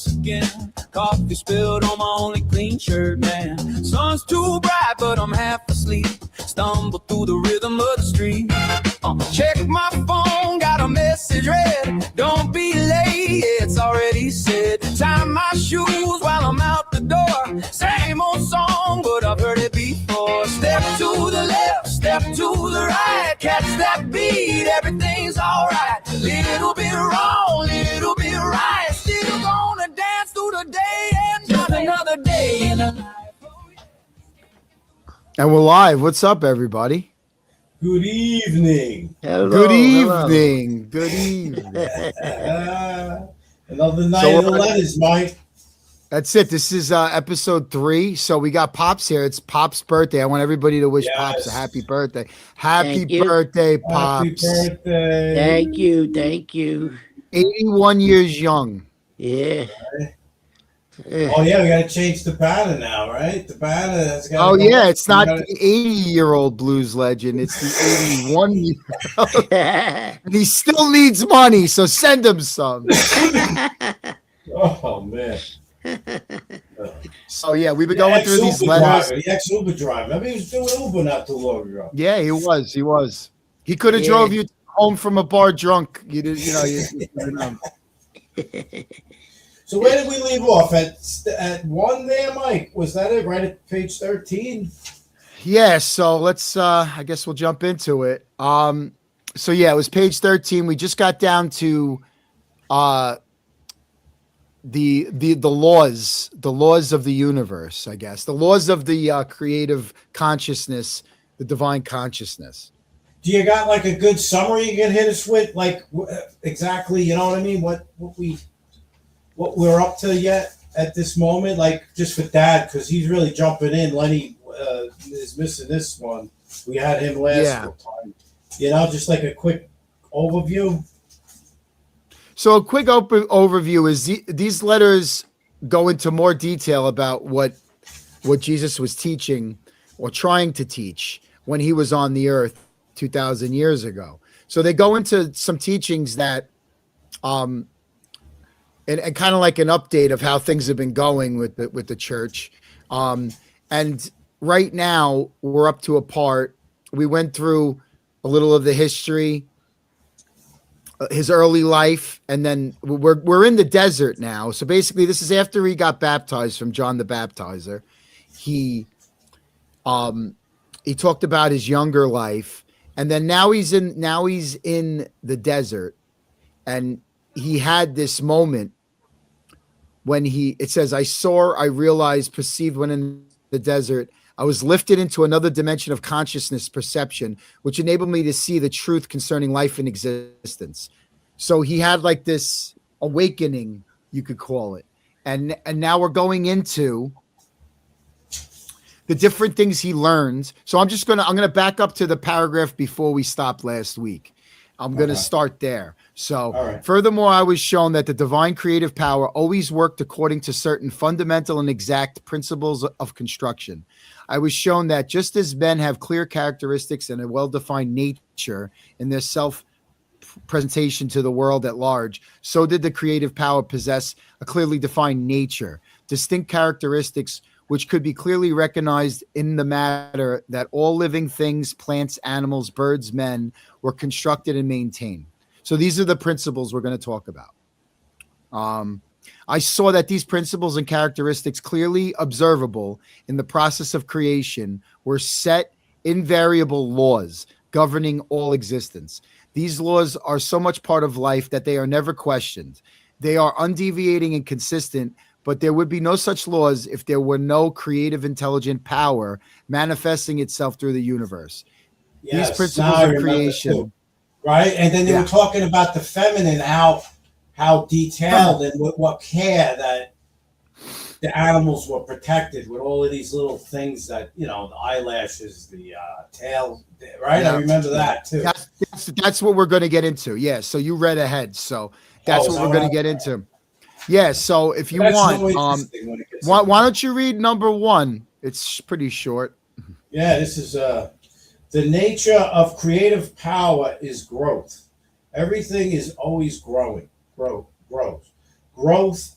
once again. Coffee spilled on my only clean shirt, man. Sun's too bright, but I'm half asleep. Stumble through the rhythm of the street. Check my phone, got a message read. Don't be late, it's already said. Tie my shoes while I'm out the door. Same old song, but I've heard it before. Step to the left, step to the right. Catch that beat, everything's alright. Little bit wrong, little bit right. Still gonna dance through the day and just another day in a life. And we're live. What's up, everybody? Good evening. Hello, good evening. Hello. Good evening. Another night of the letters, Mike. That's it. This is episode 3. So we got Pops here. It's Pops' birthday. I want everybody to wish Pops a happy birthday. Happy birthday, Pops. Happy birthday. Thank you. Thank you. 81 years young. Yeah. Oh, yeah, we got to change the banner now, right? The banner has got. Oh, yeah, it's not the 80-year-old blues legend. It's the 81-year-old. And he still needs money, so send him some. Oh, man. So, yeah, we've been going through these letters. The ex-Uber driver. I mean, he was doing Uber not too long ago. Yeah, he was. He could have drove you home from a bar drunk. You didn't know. So where did we leave off? At 1 there, Mike? Was that it? Right at page 13? Yeah, so let's I guess we'll jump into it. So yeah, it was page 13. We just got down to the laws of the universe, I guess. The laws of the creative consciousness, the divine consciousness. Do you got like a good summary you can hit us with? Like exactly, you know what I mean? What we're up to yet at this moment, like just for Dad, because he's really jumping in. Lenny is missing this one. We had him last time. You know, just like a quick overview. So a quick overview is these letters go into more detail about what Jesus was teaching or trying to teach when he was on the earth 2,000 years ago. So they go into some teachings that and kind of like an update of how things have been going with the church. And right now we're up to a part, we went through a little of the history, his early life, and then we're in the desert now. So basically this is after he got baptized from John the Baptizer. He talked about his younger life, and then now he's in the desert, and he had this moment when it says, I realized, perceived when in the desert, I was lifted into another dimension of consciousness perception, which enabled me to see the truth concerning life and existence. So he had like this awakening, you could call it. And now we're going into the different things he learned. So I'm going to back up to the paragraph before we stopped last week. I'm going to start there. So furthermore, I was shown that the divine creative power always worked according to certain fundamental and exact principles of construction. I was shown that just as men have clear characteristics and a well-defined nature in their self-presentation to the world at large, so did the creative power possess a clearly defined nature, distinct characteristics which could be clearly recognized in the matter that all living things, plants, animals, birds, men, were constructed and maintained. So these are the principles we're going to talk about. I saw that these principles and characteristics clearly observable in the process of creation were set invariable laws governing all existence. These laws are so much part of life that they are never questioned. They are undeviating and consistent, but there would be no such laws if there were no creative, intelligent power manifesting itself through the universe. Yes, these principles of creation. Right. And then they were talking about the feminine, how detailed and what care that the animals were protected with all of these little things that, the eyelashes, the tail, right? Yeah. I remember that too. That's what we're going to get into. Yeah. So you read ahead. So that's what we're going to get into. Yeah. So if you want, why don't you read number 1? It's pretty short. Yeah. This is the nature of creative power is growth. Everything is always growing. Grows. Growth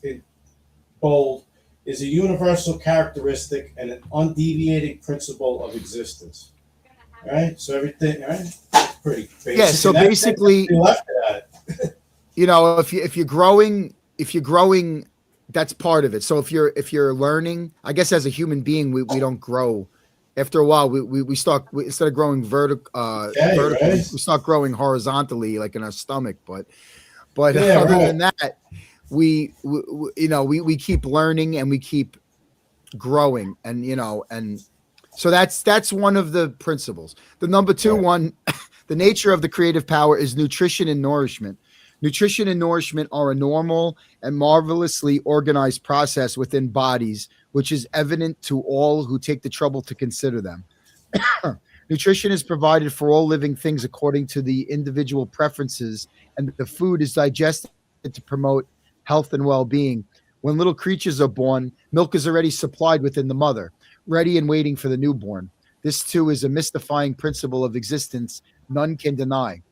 bold, is a universal characteristic and an undeviating principle of existence. All right? So everything, all right? Pretty basic. Yeah, so And that's basically, you left it at. if you're growing, that's part of it. So if you're learning, I guess as a human being, we don't grow. After a while, we start instead of growing vertical, Right. we start growing horizontally, like in our stomach. But Yeah, other right. than that, we keep learning and we keep growing, and so that's one of the principles. The number two one, the nature of the creative power is nutrition and nourishment. Nutrition and nourishment are a normal and marvelously organized process within bodies, which is evident to all who take the trouble to consider them. Nutrition is provided for all living things according to the individual preferences, and the food is digested to promote health and well-being. When little creatures are born, milk is already supplied within the mother, ready and waiting for the newborn. This too is a mystifying principle of existence none can deny.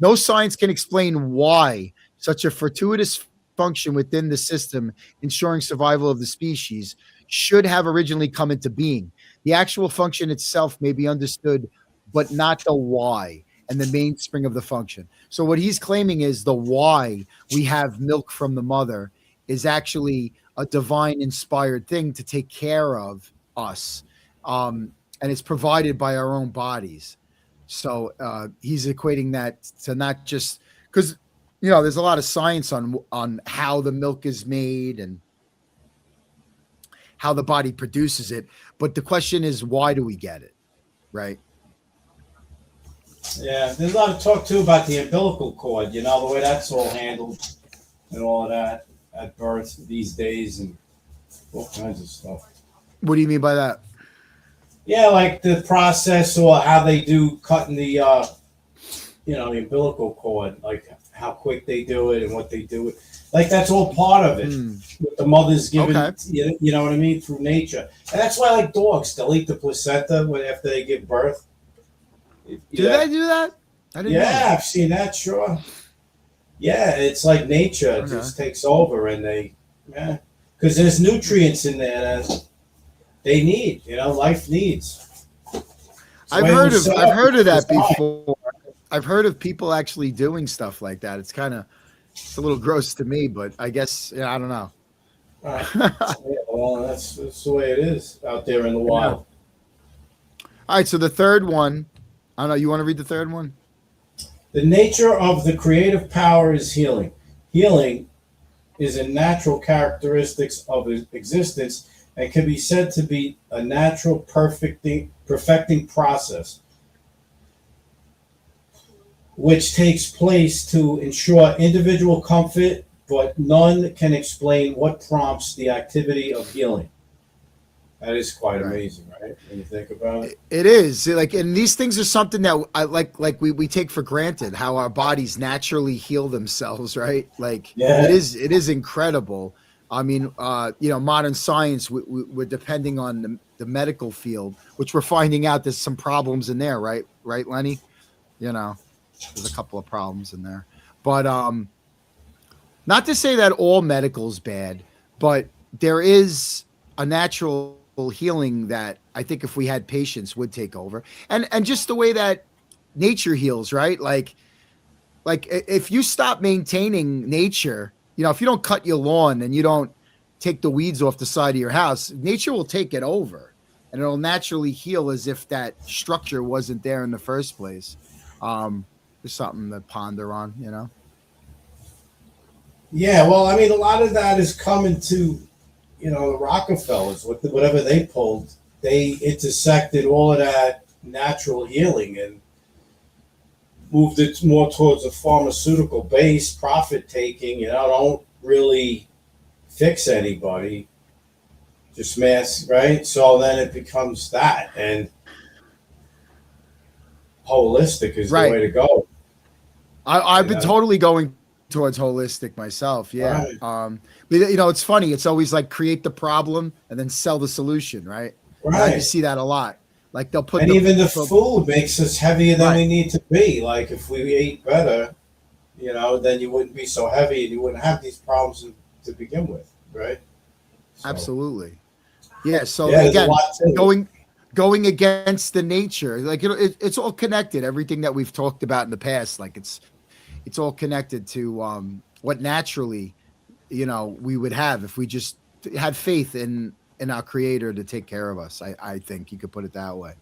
No science can explain why such a fortuitous function within the system ensuring survival of the species should have originally come into being. The actual function itself may be understood, but not the why and the mainspring of the function. So what he's claiming is the why we have milk from the mother is actually a divine inspired thing to take care of us. And it's provided by our own bodies. So he's equating that to not just because there's a lot of science on how the milk is made and how the body produces it, but the question is, why do we get it, right? Yeah, there's a lot of talk too about the umbilical cord, the way that's all handled and all of that at birth these days and all kinds of stuff. What do you mean by that? Yeah, like the process or how they do cutting the the umbilical cord, like how quick they do it and what they do it. Like that's all part of it. What the mother's given, you know what I mean, through nature. And that's why, like dogs, they'll eat the placenta after they give birth. Do they do that? I didn't know that. I've seen that, sure. Yeah, it's like nature just takes over and because there's nutrients in there that they need, life needs. I've heard of that before. I've heard of people actually doing stuff like that. It's a little gross to me, but I guess I don't know. Well, that's the way it is out there in the wild. All right, so the third one, I don't know. You want to read the third one? The nature of the creative power is healing. Healing is a natural characteristic of existence and can be said to be a natural perfecting process which takes place to ensure individual comfort, but none can explain what prompts the activity of healing. That is quite amazing, right? When you think about it. It is. And these things are something that I we take for granted, how our bodies naturally heal themselves, right? It is incredible. I mean, modern science, we're depending on the medical field, which we're finding out there's some problems in there, right? Right, Lenny? There's a couple of problems in there. But not to say that all medical is bad, but there is a natural healing that I think if we had patience would take over. And just the way that nature heals, right? Like if you stop maintaining nature, if you don't cut your lawn and you don't take the weeds off the side of your house, nature will take it over and it'll naturally heal as if that structure wasn't there in the first place. There's something to ponder on, Yeah, well, I mean, a lot of that is coming to, the Rockefellers, whatever they pulled, they intersected all of that natural healing and moved it more towards a pharmaceutical base, profit taking, don't really fix anybody, just mass, right? So then it becomes that, and holistic is the way to go. I've been totally going towards holistic myself. Yeah. Right. But it's funny. It's always like create the problem and then sell the solution. Right. Right. You see that a lot. Like they'll put, even the food makes us heavier than we need to be. Like if we ate better, then you wouldn't be so heavy and you wouldn't have these problems and to begin with, right? So, Absolutely. Yeah. So yeah, there's a again, lot to it. going against the nature, like it's all connected. Everything that we've talked about in the past, like it's all connected to what naturally, we would have if we just had faith in our creator to take care of us. I think you could put it that way.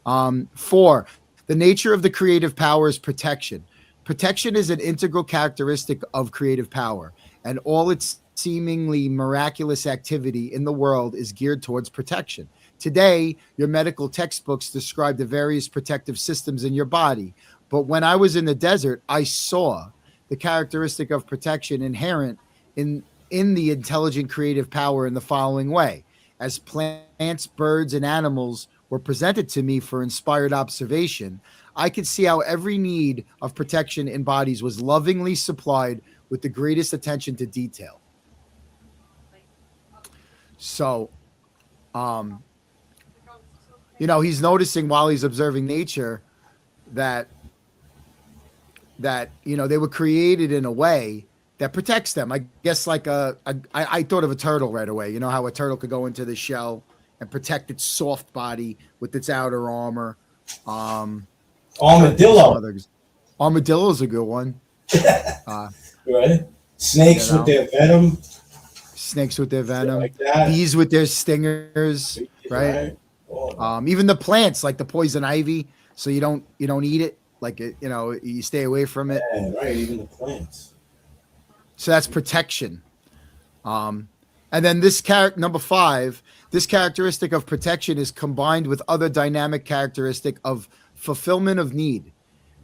4, the nature of the creative power is protection. Protection is an integral characteristic of creative power, and all its seemingly miraculous activity in the world is geared towards protection. Today, your medical textbooks describe the various protective systems in your body, but when I was in the desert, I saw the characteristic of protection inherent in the intelligent creative power in the following way. As plants, birds, and animals were presented to me for inspired observation, I could see how every need of protection in bodies was lovingly supplied with the greatest attention to detail. So, he's noticing while he's observing nature that they were created in a way that protects them. I guess like I thought of a turtle right away. You know how a turtle could go into the shell and protect its soft body with its outer armor. Armadillo. Armadillo's a good one. Right. Snakes with their venom. Snakes with their venom. Like that. Bees with their stingers. Right. Even the plants, like the poison ivy, so you don't eat it. Like you stay away from it. Yeah, right. Even the plants. So that's protection. And then this number 5, this characteristic of protection is combined with other dynamic characteristic of fulfillment of need.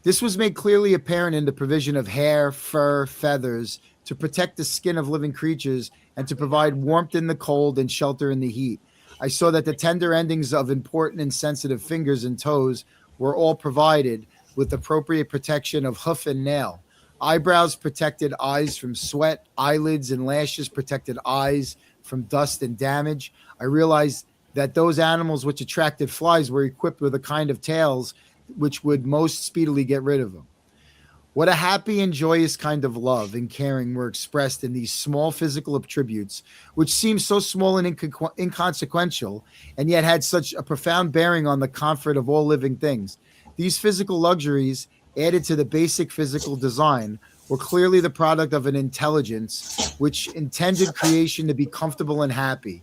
This was made clearly apparent in the provision of hair, fur, feathers to protect the skin of living creatures and to provide warmth in the cold and shelter in the heat. I saw that the tender endings of important and sensitive fingers and toes were all provided with appropriate protection of hoof and nail. Eyebrows protected eyes from sweat, eyelids and lashes protected eyes from dust and damage. I realized that those animals which attracted flies were equipped with a kind of tails which would most speedily get rid of them. What a happy and joyous kind of love and caring were expressed in these small physical attributes, which seemed so small and inconsequential, and yet had such a profound bearing on the comfort of all living things. These physical luxuries, added to the basic physical design, were clearly the product of an intelligence which intended creation to be comfortable and happy,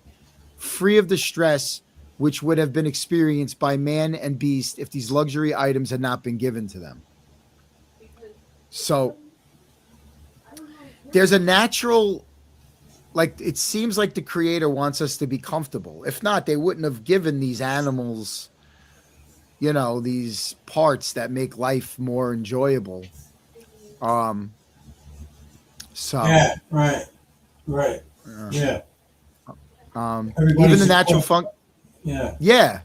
free of the stress which would have been experienced by man and beast if these luxury items had not been given to them. So there's a natural, like, it seems like the creator wants us to be comfortable. If not, they wouldn't have given these animals, these parts that make life more enjoyable. So yeah, right. Yeah. Even the natural funk. Yeah.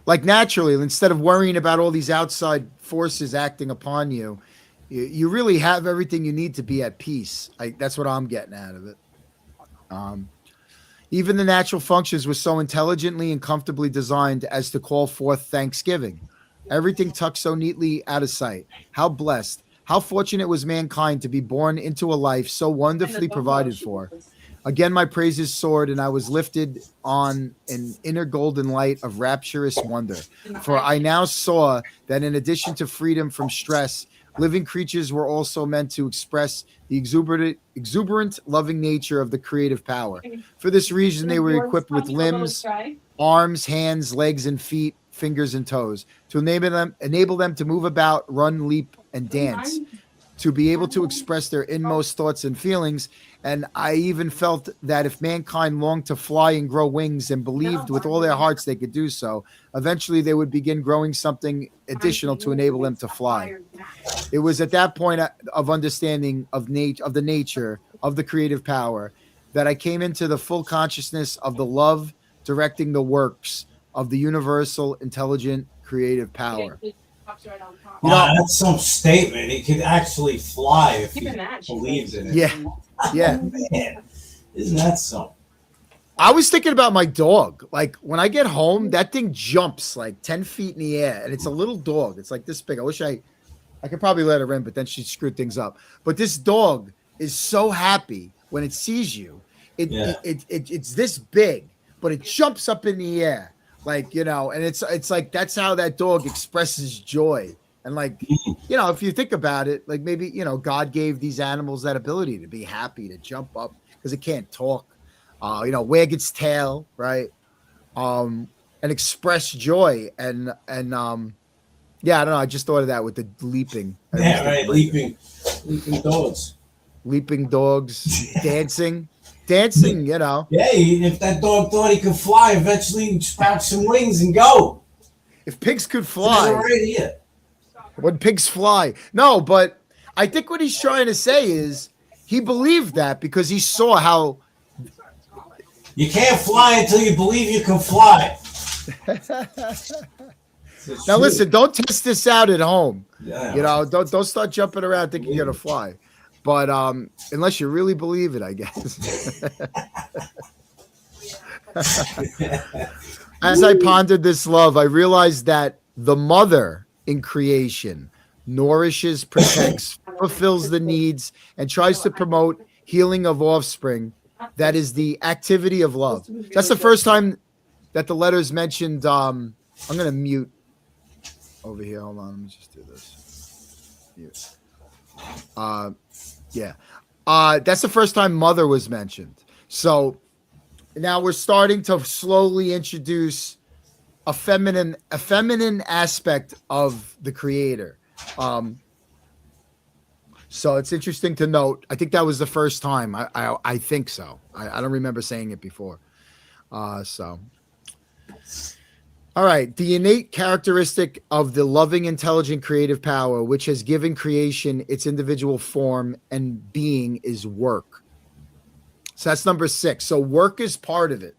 Like naturally, instead of worrying about all these outside forces acting upon you, you really have everything you need to be at peace. That's what I'm getting out of it. Even the natural functions were so intelligently and comfortably designed as to call forth thanksgiving. Everything tucked so neatly out of sight. How blessed, how fortunate was mankind to be born into a life so wonderfully provided for. Again, my praises soared, and I was lifted on an inner golden light of rapturous wonder. For I now saw that in addition to freedom from stress, living creatures were also meant to express the exuberant, loving nature of the creative power. For this reason, they were equipped with limbs, arms, hands, legs, and feet, fingers, and toes, to enable them to move about, run, leap, and dance, to be able to express their inmost thoughts and feelings. And I even felt that if mankind longed to fly and grow wings and believed with all their hearts they could do so, eventually they would begin growing something additional to enable them to fly. It was at that point of understanding of the nature of the creative power that I came into the full consciousness of the love directing the works of the universal, intelligent, creative power. That's some statement. He could actually fly if he believes in it. Yeah. Man, isn't that something? I was thinking about my dog. Like when I get home, that thing jumps like 10 feet in the air, and it's a little dog. It's like this big. I wish I could probably let her in, but then she screwed things up. But this dog is so happy when it sees you, it, Yeah. it's this big, but it jumps up in the air, like, and it's like that's how that dog expresses joy. And like, if you think about it, like maybe God gave these animals that ability to be happy, to jump up because it can't talk, wag its tail, right? And express joy. And yeah, I don't know. I just thought of that with the leaping. Yeah, right. Leaping dogs. Leaping dogs, dancing, Yeah, if that dog thought he could fly, eventually he'd sprout some wings and go. If pigs could Says it fly, right here. when pigs fly. No, but I think what he's trying to say is he believed that because he saw how. You can't fly until you believe you can fly. Now listen, don't test this out at home. Yeah. Don't start jumping around thinking you're gonna fly. But unless you really believe it, I guess. As I pondered this love, I realized that the mother in creation nourishes, protects, fulfills the needs, and tries to promote healing of offspring. That is the activity of love. That's the first time that the letters mentioned. I'm going to mute over here. Hold on. Let me just do this. Mute. Yeah. That's the first time mother was mentioned. So now we're starting to slowly introduce a feminine aspect of the creator. So it's interesting to note. I think that was the first time. I think so. I don't remember saying it before. So. All right. The innate characteristic of the loving, intelligent, creative power, which has given creation its individual form and being, is work. So that's number 6. So work is part of it.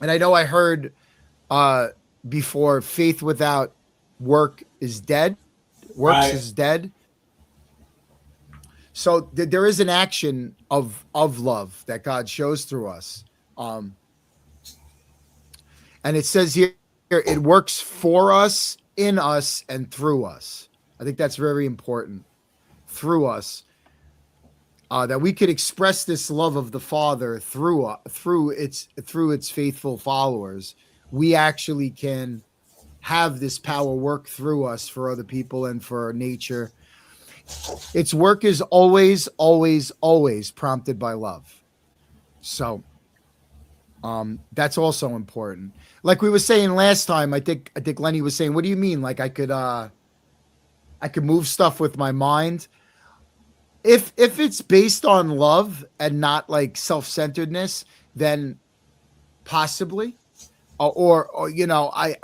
And I know I heard before, faith without work is dead. Works is dead. So there is an action of love that God shows through us. And it says here, it works for us, in us, and through us. I think that's very important. Through us. That we could express this love of the Father through its faithful followers. We actually can have this power work through us for other people and for nature. Its work is always, always, always prompted by love. So that's also important. Like we were saying last time, I think Lenny was saying, what do you mean? Like I could move stuff with my mind. If it's based on love and not like self-centeredness, then possibly. Or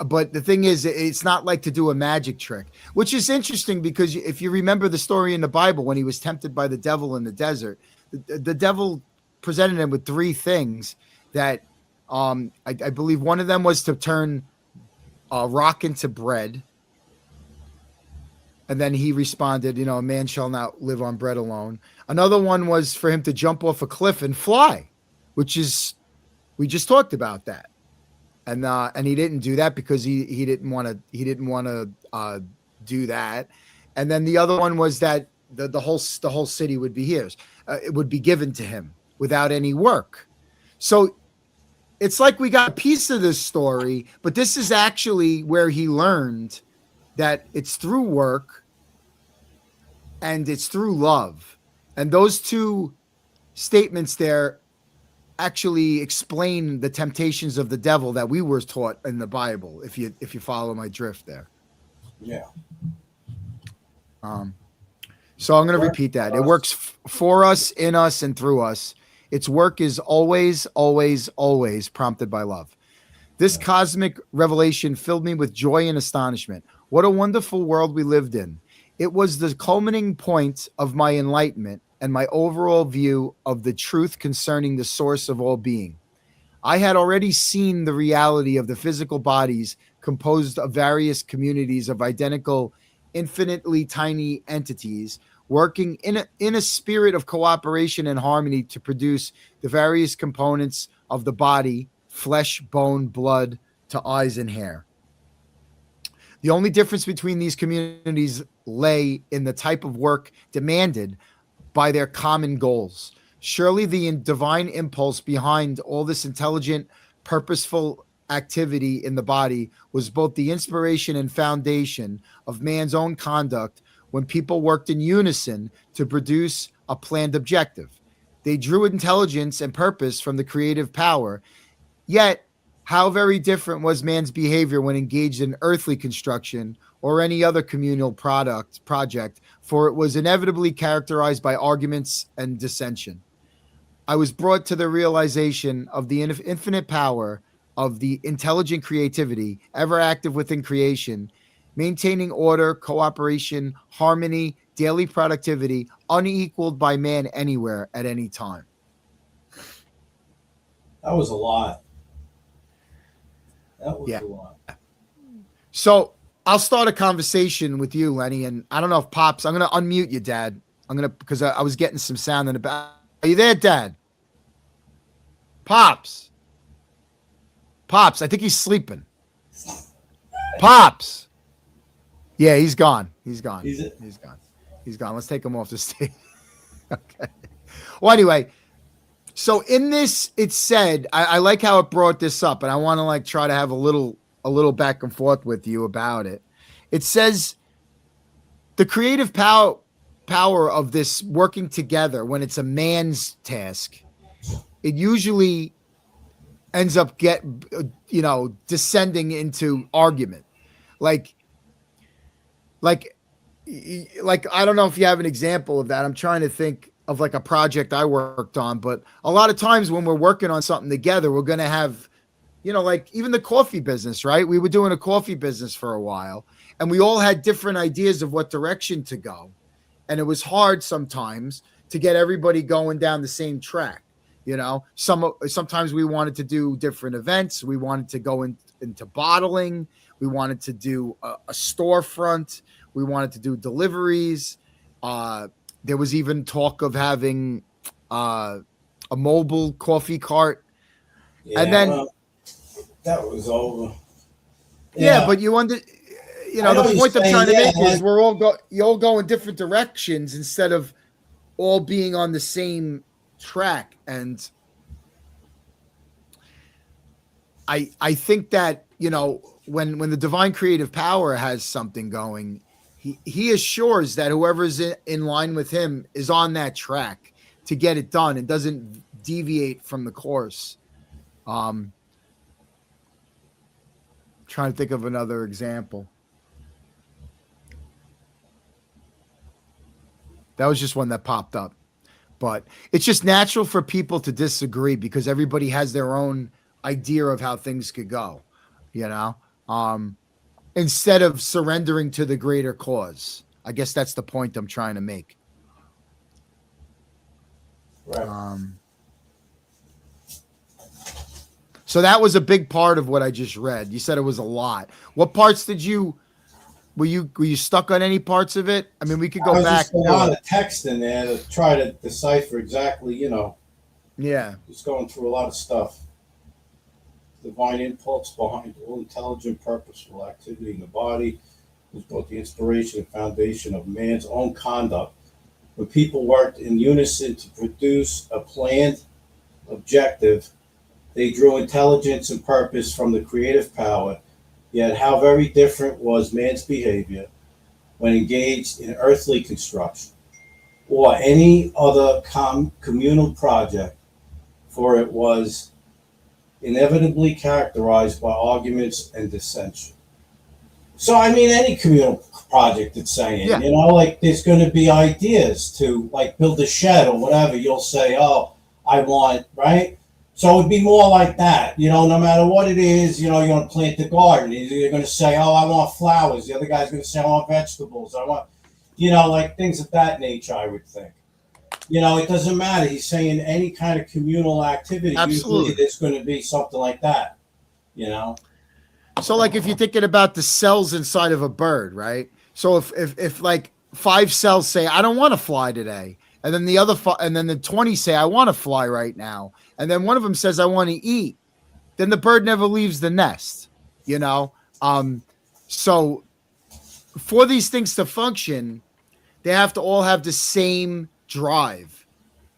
but the thing is, it's not like to do a magic trick, which is interesting because if you remember the story in the Bible, when he was tempted by the devil in the desert, the devil presented him with 3 things that I believe one of them was to turn rock into bread. And then he responded, a man shall not live on bread alone. Another one was for him to jump off a cliff and fly, which is, we just talked about that. And he didn't do that because he didn't want to do that. And then the other one was that the whole city would be his. It would be given to him without any work. So it's like we got a piece of this story, but this is actually where he learned that it's through work and it's through love. And those 2 statements there actually explain the temptations of the devil that we were taught in the Bible, if you follow my drift there. Yeah. So I'm going to repeat that. It works for us, in us, and through us. Its work is always, always, always prompted by love. This cosmic revelation filled me with joy and astonishment. What a wonderful world we lived in. It was the culminating point of my enlightenment and my overall view of the truth concerning the source of all being. I had already seen the reality of the physical bodies composed of various communities of identical, infinitely tiny entities working in a spirit of cooperation and harmony to produce the various components of the body, flesh, bone, blood, to eyes and hair. The only difference between these communities lay in the type of work demanded by their common goals. Surely the divine impulse behind all this intelligent, purposeful activity in the body was both the inspiration and foundation of man's own conduct when people worked in unison to produce a planned objective. They drew intelligence and purpose from the creative power. Yet, how very different was man's behavior when engaged in earthly construction or any other communal project, for it was inevitably characterized by arguments and dissension. I was brought to the realization of the infinite power of the intelligent creativity ever active within creation, maintaining order, cooperation, harmony, daily productivity, unequaled by man anywhere at any time. That was a lot. That was Yeah. a lot. So I'll start a conversation with you, Lenny, and I don't know if Pops, I'm going to unmute you, Dad. Because I was getting some sound in the back. Are you there, Dad? Pops. Pops, I think he's sleeping. Pops. Yeah, he's gone. He's gone. He's gone. He's gone. Let's take him off the stage. Okay. Well, anyway, so in this, it said, I like how it brought this up, and I want to like try to have a little back and forth with you about it. It says the creative power of this working together when it's a man's task, it usually ends up descending into argument. Like I don't know if you have an example of that. I'm trying to think of like a project I worked on, but a lot of times when we're working on something together, we're going to have, like even the coffee business, right? We were doing a coffee business for a while and we all had different ideas of what direction to go. And it was hard sometimes to get everybody going down the same track. Sometimes we wanted to do different events. We wanted to go into bottling. We wanted to do a storefront. We wanted to do deliveries. There was even talk of having a mobile coffee cart. Yeah, and then that was over. Yeah, but the point I'm trying to make is you all go in different directions instead of all being on the same track. And I think that, when the divine creative power has something going, he assures that whoever's in line with him is on that track to get it done and doesn't deviate from the course. Trying to think of another example. That was just one that popped up. But it's just natural for people to disagree because everybody has their own idea of how things could go, instead of surrendering to the greater cause. I guess that's the point I'm trying to make. Right. So that was a big part of what I just read. You said it was a lot. What parts were you stuck on any parts of it? I mean, we could go back. Just a lot of text in there to try to decipher exactly, Yeah. Just going through a lot of stuff. Divine impulse behind all intelligent, purposeful activity in the body was both the inspiration and foundation of man's own conduct. When people worked in unison to produce a planned objective, they drew intelligence and purpose from the creative power. Yet how very different was man's behavior when engaged in earthly construction or any other communal project, for it was inevitably characterized by arguments and dissension. So, I mean, any communal project it's saying, there's going to be ideas to like build a shed or whatever. You'll say, oh, I want, right? So it'd be more like that, no matter what it is, you're going to plant the garden. You're going to say, oh, I want flowers. The other guy's going to say, I want vegetables. I want, like things of that nature, I would think. It doesn't matter. He's saying any kind of communal activity, absolutely, usually there's going to be something like that, So like if you're thinking about the cells inside of a bird, right? So if like 5 cells say, I don't want to fly today. And then the 20 say, I want to fly right now. And then one of them says, I want to eat. Then the bird never leaves the nest, So for these things to function, they have to all have the same drive.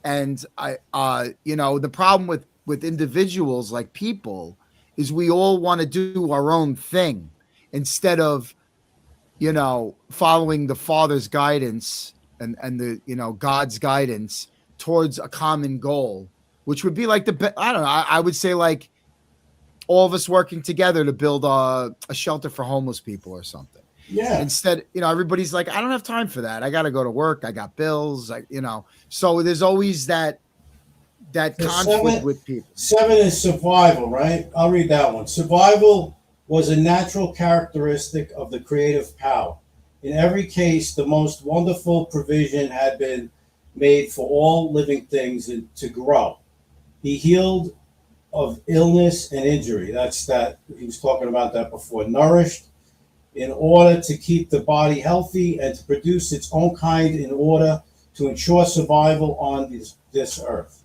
And the problem with individuals like people is we all want to do our own thing instead of, following the Father's guidance and the, God's guidance towards a common goal, which would be like I don't know. I would say like all of us working together to build a shelter for homeless people or something. Yeah. Instead, everybody's like, I don't have time for that. I got to go to work. I got bills. So there's always that conflict with people. 7 is survival, right? I'll read that one. Survival was a natural characteristic of the creative power. In every case, the most wonderful provision had been made for all living things to grow. He healed of illness and injury. That's that. He was talking about that before. Nourished in order to keep the body healthy and to produce its own kind in order to ensure survival on this earth.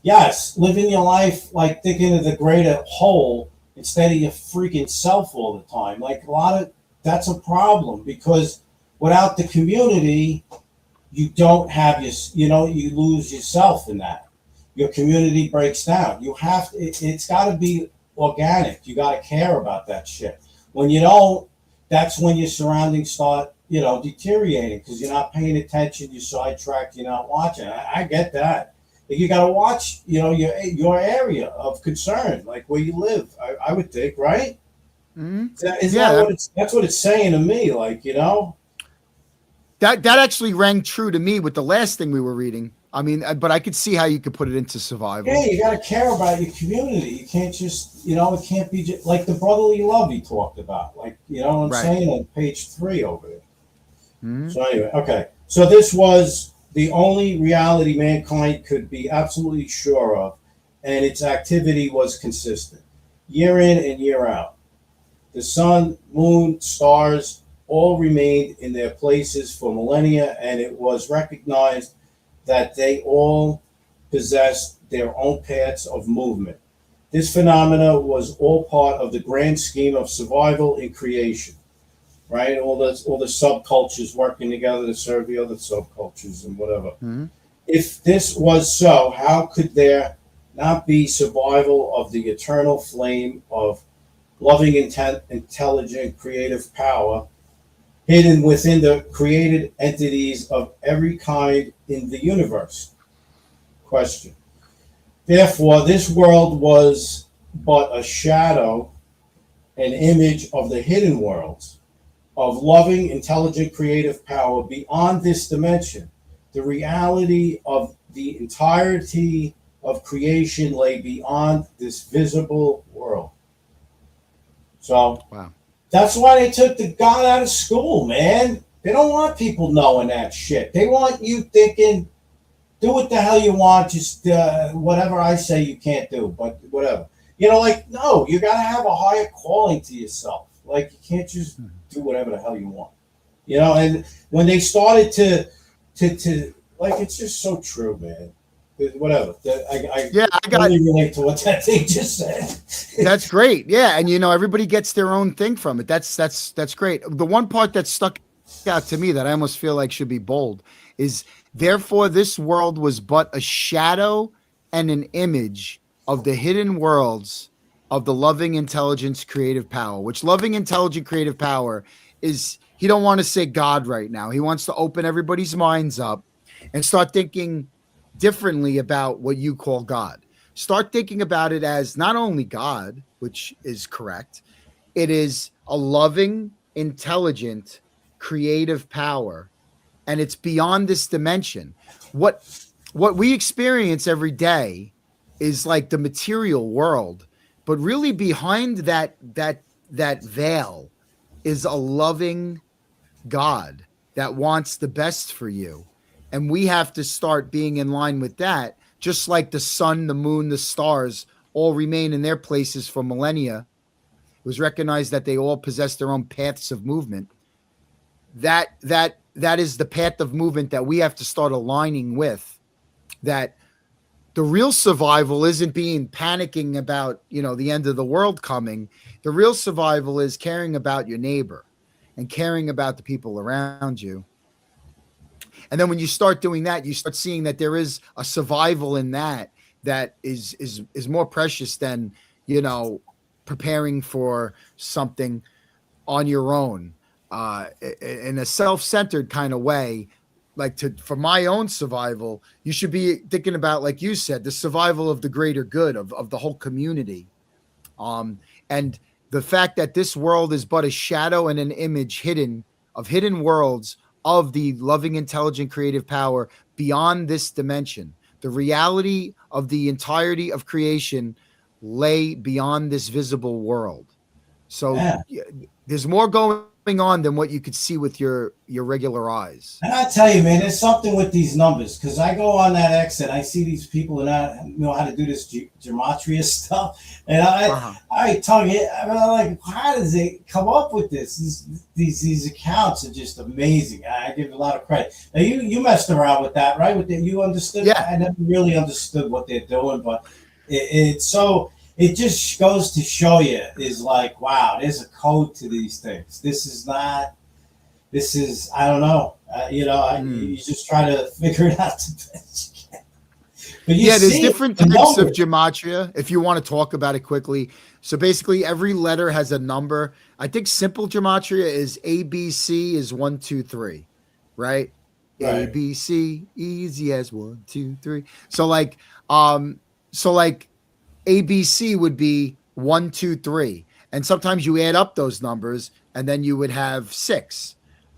Yes, living your life like thinking of the greater whole instead of your freaking self all the time. Like that's a problem, because without the community, you don't have you lose yourself in that. Your community breaks down. You have to, it's got to be organic. You got to care about that shit. When you don't, that's when your surroundings start, deteriorating because you're not paying attention, you're sidetracked, you're not watching. I get that. You got to watch, your area of concern, like where you live. I would think, right? Mm-hmm. That's what it's saying to me, like, That actually rang true to me with the last thing we were reading. I mean, but I could see how you could put it into survival. Yeah, you got to care about your community. You can't just, it can't be just like the brotherly love he talked about. Like, what I'm saying on page 3 over there. Mm-hmm. So anyway, okay. So this was the only reality mankind could be absolutely sure of, and its activity was consistent, year in and year out. The sun, moon, stars all remained in their places for millennia, and it was recognized that they all possessed their own paths of movement. This phenomena was all part of the grand scheme of survival in creation, right? All the subcultures working together to serve the other subcultures and whatever. Mm-hmm. If this was so, how could there not be survival of the eternal flame of loving, intelligent, creative power hidden within the created entities of every kind in the universe? Question. Therefore, this world was but a shadow, an image of the hidden worlds of loving, intelligent, creative power beyond this dimension. The reality of the entirety of creation lay beyond this visible world. So, wow. That's why they took the God out of school, man. They don't want people knowing that shit. They want you thinking, do what the hell you want, just whatever I say you can't do, but whatever. No, you got to have a higher calling to yourself. Like, you can't just do whatever the hell you want. And when they started to like, it's just so true, man. Whatever. I really relate to what that thing just said. That's great. Yeah. And everybody gets their own thing from it. That's great. The one part that stuck out to me that I almost feel like should be bold is, therefore this world was but a shadow and an image of the hidden worlds of the loving intelligence creative power, which loving intelligent creative power is, he don't want to say God right now. He wants to open everybody's minds up and start thinking differently about what you call God. Start thinking about it as not only God, which is correct, it is a loving, intelligent, creative power, and it's beyond this dimension. What we experience every day is like the material world, but really behind that veil is a loving God that wants the best for you. And we have to start being in line with that, just like the sun, the moon, the stars all remain in their places for millennia. It was recognized that they all possess their own paths of movement. That is the path of movement that we have to start aligning with. That the real survival isn't panicking about, the end of the world coming. The real survival is caring about your neighbor and caring about the people around you. And then when you start doing that, you start seeing that there is a survival in that is more precious than, preparing for something on your own, in a self-centered kind of way. Like for my own survival, you should be thinking about, like you said, the survival of the greater good of the whole community. And the fact that this world is but a shadow and an image hidden worlds of the loving, intelligent, creative power beyond this dimension. The reality of the entirety of creation lay beyond this visible world. So there's more going on than what you could see with your regular eyes. And I tell you, man, there's something with these numbers, because I go on that X and I see these people that know how to do this gematria stuff, and I tongue it. I'm like, how does it come up with this? These accounts are just amazing. I give a lot of credit. Now you messed around with that, right? You understood? Yeah. I never really understood what they're doing, but it's so. It just goes to show you is like, wow, there's a code to these things. This is, I don't know. You just try to figure it out the best you can. But there's different types of gematria, if you want to talk about it quickly. So basically every letter has a number. I think simple gematria is ABC is 1, 2, 3, right? ABC, easy as 1, 2, 3. So like ABC would be 1, 2, 3. And sometimes you add up those numbers and then you would have 6,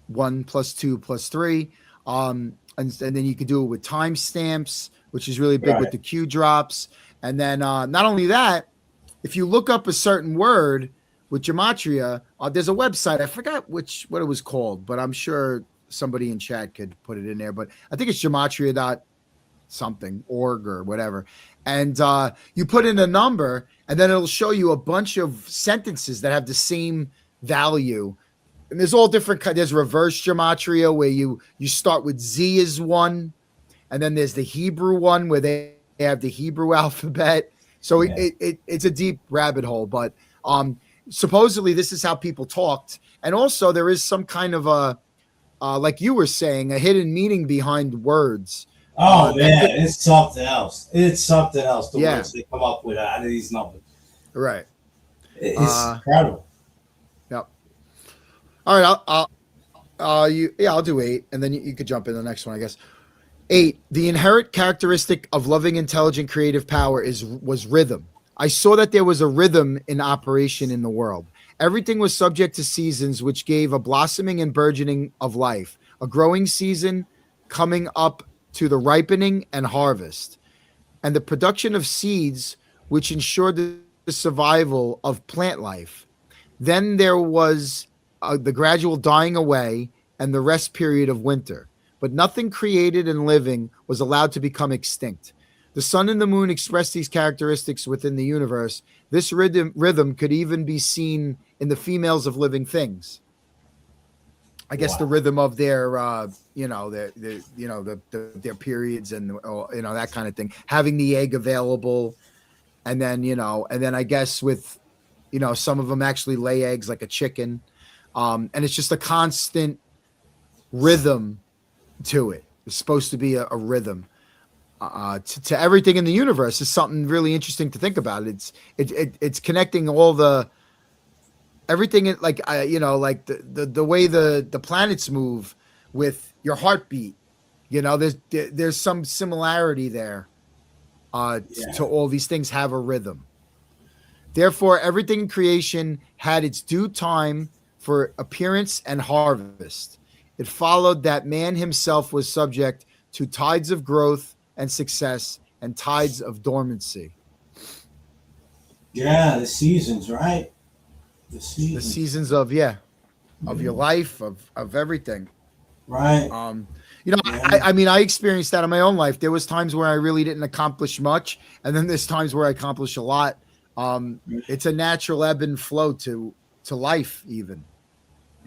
1 plus 2 plus 3. And then you could do it with timestamps, which is really big with the Q drops. And then not only that, if you look up a certain word with gematria, there's a website. I forgot what it was called, but I'm sure somebody in chat could put it in there. But I think it's gematria.something.org or whatever. And you put in a number, and then it'll show you a bunch of sentences that have the same value. And there's all different kinds. There's reverse gematria where you start with Z as 1, and then there's the Hebrew one where they have the Hebrew alphabet. So it's a deep rabbit hole. But supposedly this is how people talked. And also there is some kind of like you were saying, a hidden meaning behind words. Oh man, it's something else. It's something else. The words they come up with out of these numbers. Right. It's incredible. Yep. All right. I'll do 8, and then you could jump in the next one, I guess. 8. The inherent characteristic of loving, intelligent, creative power was rhythm. I saw that there was a rhythm in operation in the world. Everything was subject to seasons, which gave a blossoming and burgeoning of life, a growing season coming up to the ripening and harvest, and the production of seeds, which ensured the survival of plant life. Then there was the gradual dying away and the rest period of winter. But nothing created and living was allowed to become extinct. The sun and the moon express these characteristics within the universe. This rhythm could even be seen in the females of living things. I guess the rhythm of their, their periods and that kind of thing. Having the egg available, and then I guess with, some of them actually lay eggs like a chicken, and it's just a constant rhythm to it. It's supposed to be a rhythm to everything in the universe. Is something really interesting to think about. It's connecting all the. Everything like the way the planets move with your heartbeat, there's some similarity there to all these things have a rhythm. Therefore, everything in creation had its due time for appearance and harvest. It followed that man himself was subject to tides of growth and success and tides of dormancy. Yeah, the seasons, right? The seasons of your life, of everything. Right. I experienced that in my own life. There was times where I really didn't accomplish much, and then there's times where I accomplish a lot. It's a natural ebb and flow to life, even,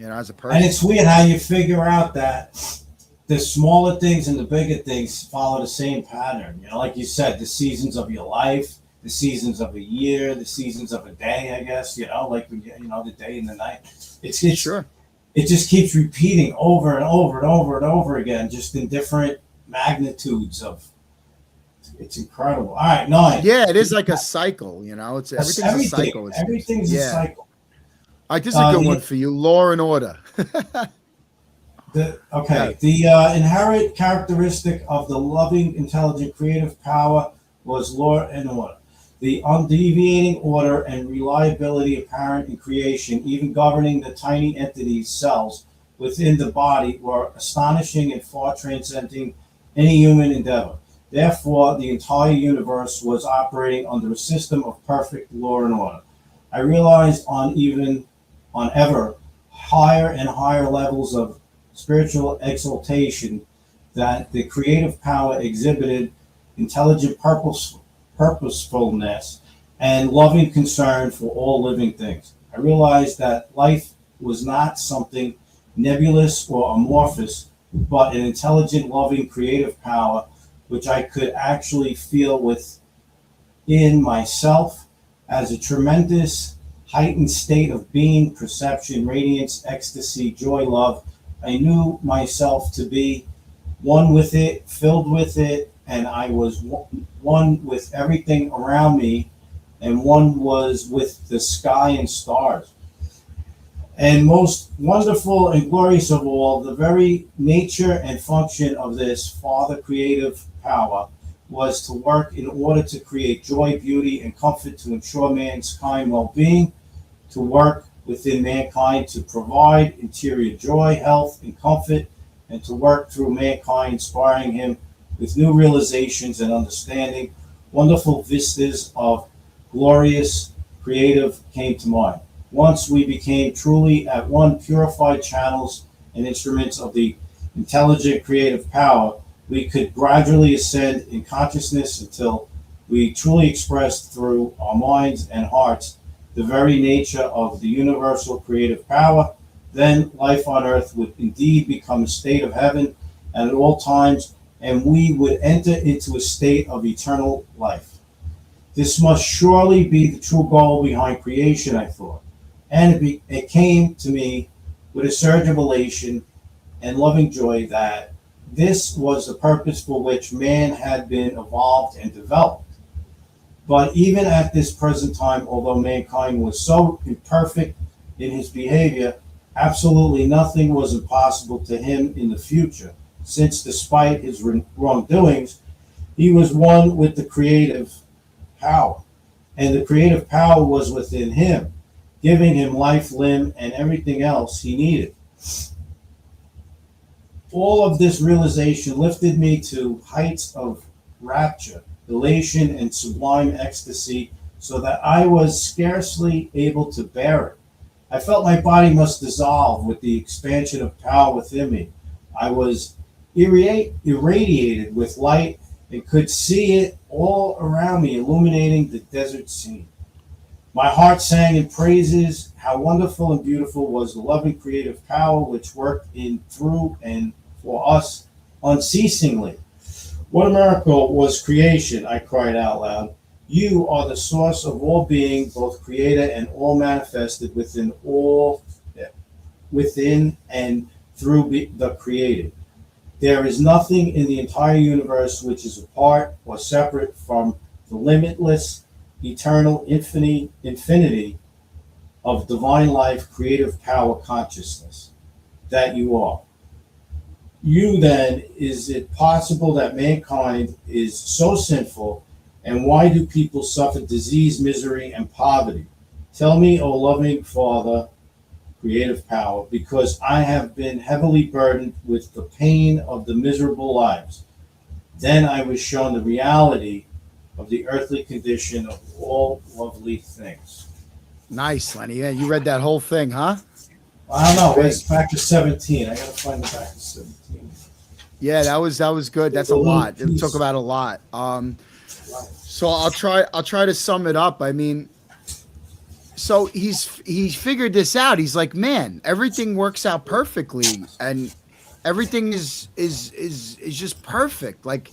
as a person. And it's weird how you figure out that the smaller things and the bigger things follow the same pattern. Like you said, the seasons of your life, the seasons of a year, the seasons of a day, I guess, like the day and the night. It's sure. it just keeps repeating over and over and over and over again, just in different magnitudes of. It's incredible. All right, 9. Yeah, it is like a cycle, you know. It's everything's a cycle. Everything's a cycle. All right, this is a good one for you. Law and order. The inherent characteristic of the loving, intelligent, creative power was law and order. The undeviating order and reliability apparent in creation, even governing the tiny entities, cells within the body, were astonishing and far transcending any human endeavor. Therefore, the entire universe was operating under a system of perfect law and order. I realized on ever higher and higher levels of spiritual exaltation that the creative power exhibited intelligent purposefulness and loving concern for all living things. I realized that life was not something nebulous or amorphous, but an intelligent, loving, creative power which I could actually feel within myself as a tremendous heightened state of being, perception, radiance, ecstasy, joy, love. I knew myself to be one with it, filled with it, and I was one with everything around me, and one was with the sky and stars. And most wonderful and glorious of all, the very nature and function of this Father creative power was to work in order to create joy, beauty, and comfort to ensure mankind well-being, to work within mankind to provide interior joy, health, and comfort, and to work through mankind, inspiring him with new realizations and understanding. Wonderful vistas of glorious creative came to mind. Once we became truly at one, purified channels and instruments of the intelligent creative power, we could gradually ascend in consciousness until we truly expressed through our minds and hearts the very nature of the universal creative power. Then life on earth would indeed become a state of heaven at all times, and we would enter into a state of eternal life. This must surely be the true goal behind creation, I thought. And it came to me with a surge of elation and loving joy that this was the purpose for which man had been evolved and developed. But even at this present time, although mankind was so imperfect in his behavior, absolutely nothing was impossible to him in the future, since despite his wrongdoings, he was one with the creative power, and the creative power was within him, giving him life, limb, and everything else he needed. All of this realization lifted me to heights of rapture, elation, and sublime ecstasy, so that I was scarcely able to bear it. I felt my body must dissolve with the expansion of power within me. I was irradiated with light and could see it all around me, illuminating the desert scene. My heart sang in praises. How wonderful and beautiful was the loving creative power which worked in, through, and for us unceasingly. What a miracle was creation, I cried out loud. You are the source of all being, both creator and all manifested within and through the created. There is nothing in the entire universe which is apart or separate from the limitless, eternal infinity of divine life, creative power, consciousness that you are. You then, is it possible that mankind is so sinful, and why do people suffer disease, misery, and poverty? Tell me, O loving Father, creative power, because I have been heavily burdened with the pain of the miserable lives. Then I was shown the reality of the earthly condition of all lovely things. Nice, Lenny. Yeah, you read that whole thing, huh? I don't know. It's back to 17. I gotta find the back to 17. Yeah, that was good. That's a lot. It talk about a lot. So I'll try to sum it up. I mean, so he figured this out. He's like, man, everything works out perfectly, and everything is just perfect. Like,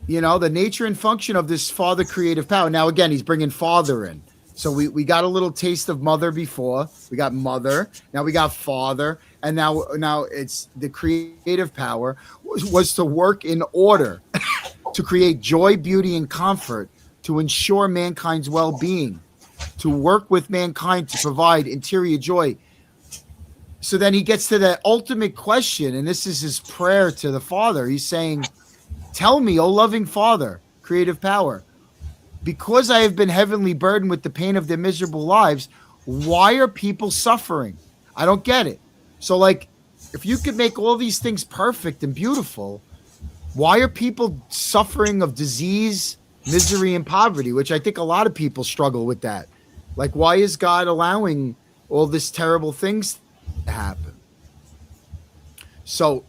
you know, the nature and function of this Father creative power. Now, again, he's bringing Father in. So we got a little taste of mother before. We got mother. Now we got father. And now it's the creative power was to work in order to create joy, beauty, and comfort, to ensure mankind's well-being, to work with mankind to provide interior joy. So then he gets to the ultimate question, and this is his prayer to the Father. He's saying, tell me, O loving Father, creative power, because I have been heavily burdened with the pain of their miserable lives, why are people suffering? I don't get it. So, like, if you could make all these things perfect and beautiful, why are people suffering of disease, misery, and poverty? Which I think a lot of people struggle with that. Like, why is God allowing all this terrible things to happen? So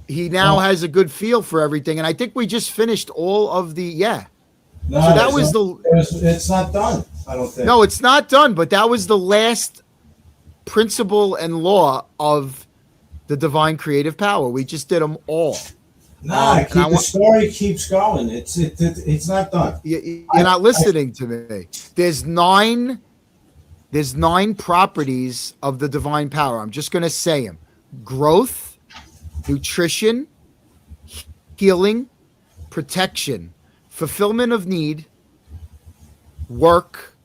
he now has a good feel for everything. And I think we just finished all of the, No, so that was it's not done. I don't think. No, it's not done, but that was the last principle and law of the divine creative power. We just did them all. Nah, the story keeps going. It's not done. You're not listening to me. There's nine properties of the divine power. I'm just going to say them: growth, nutrition, healing, protection, fulfillment of need, work,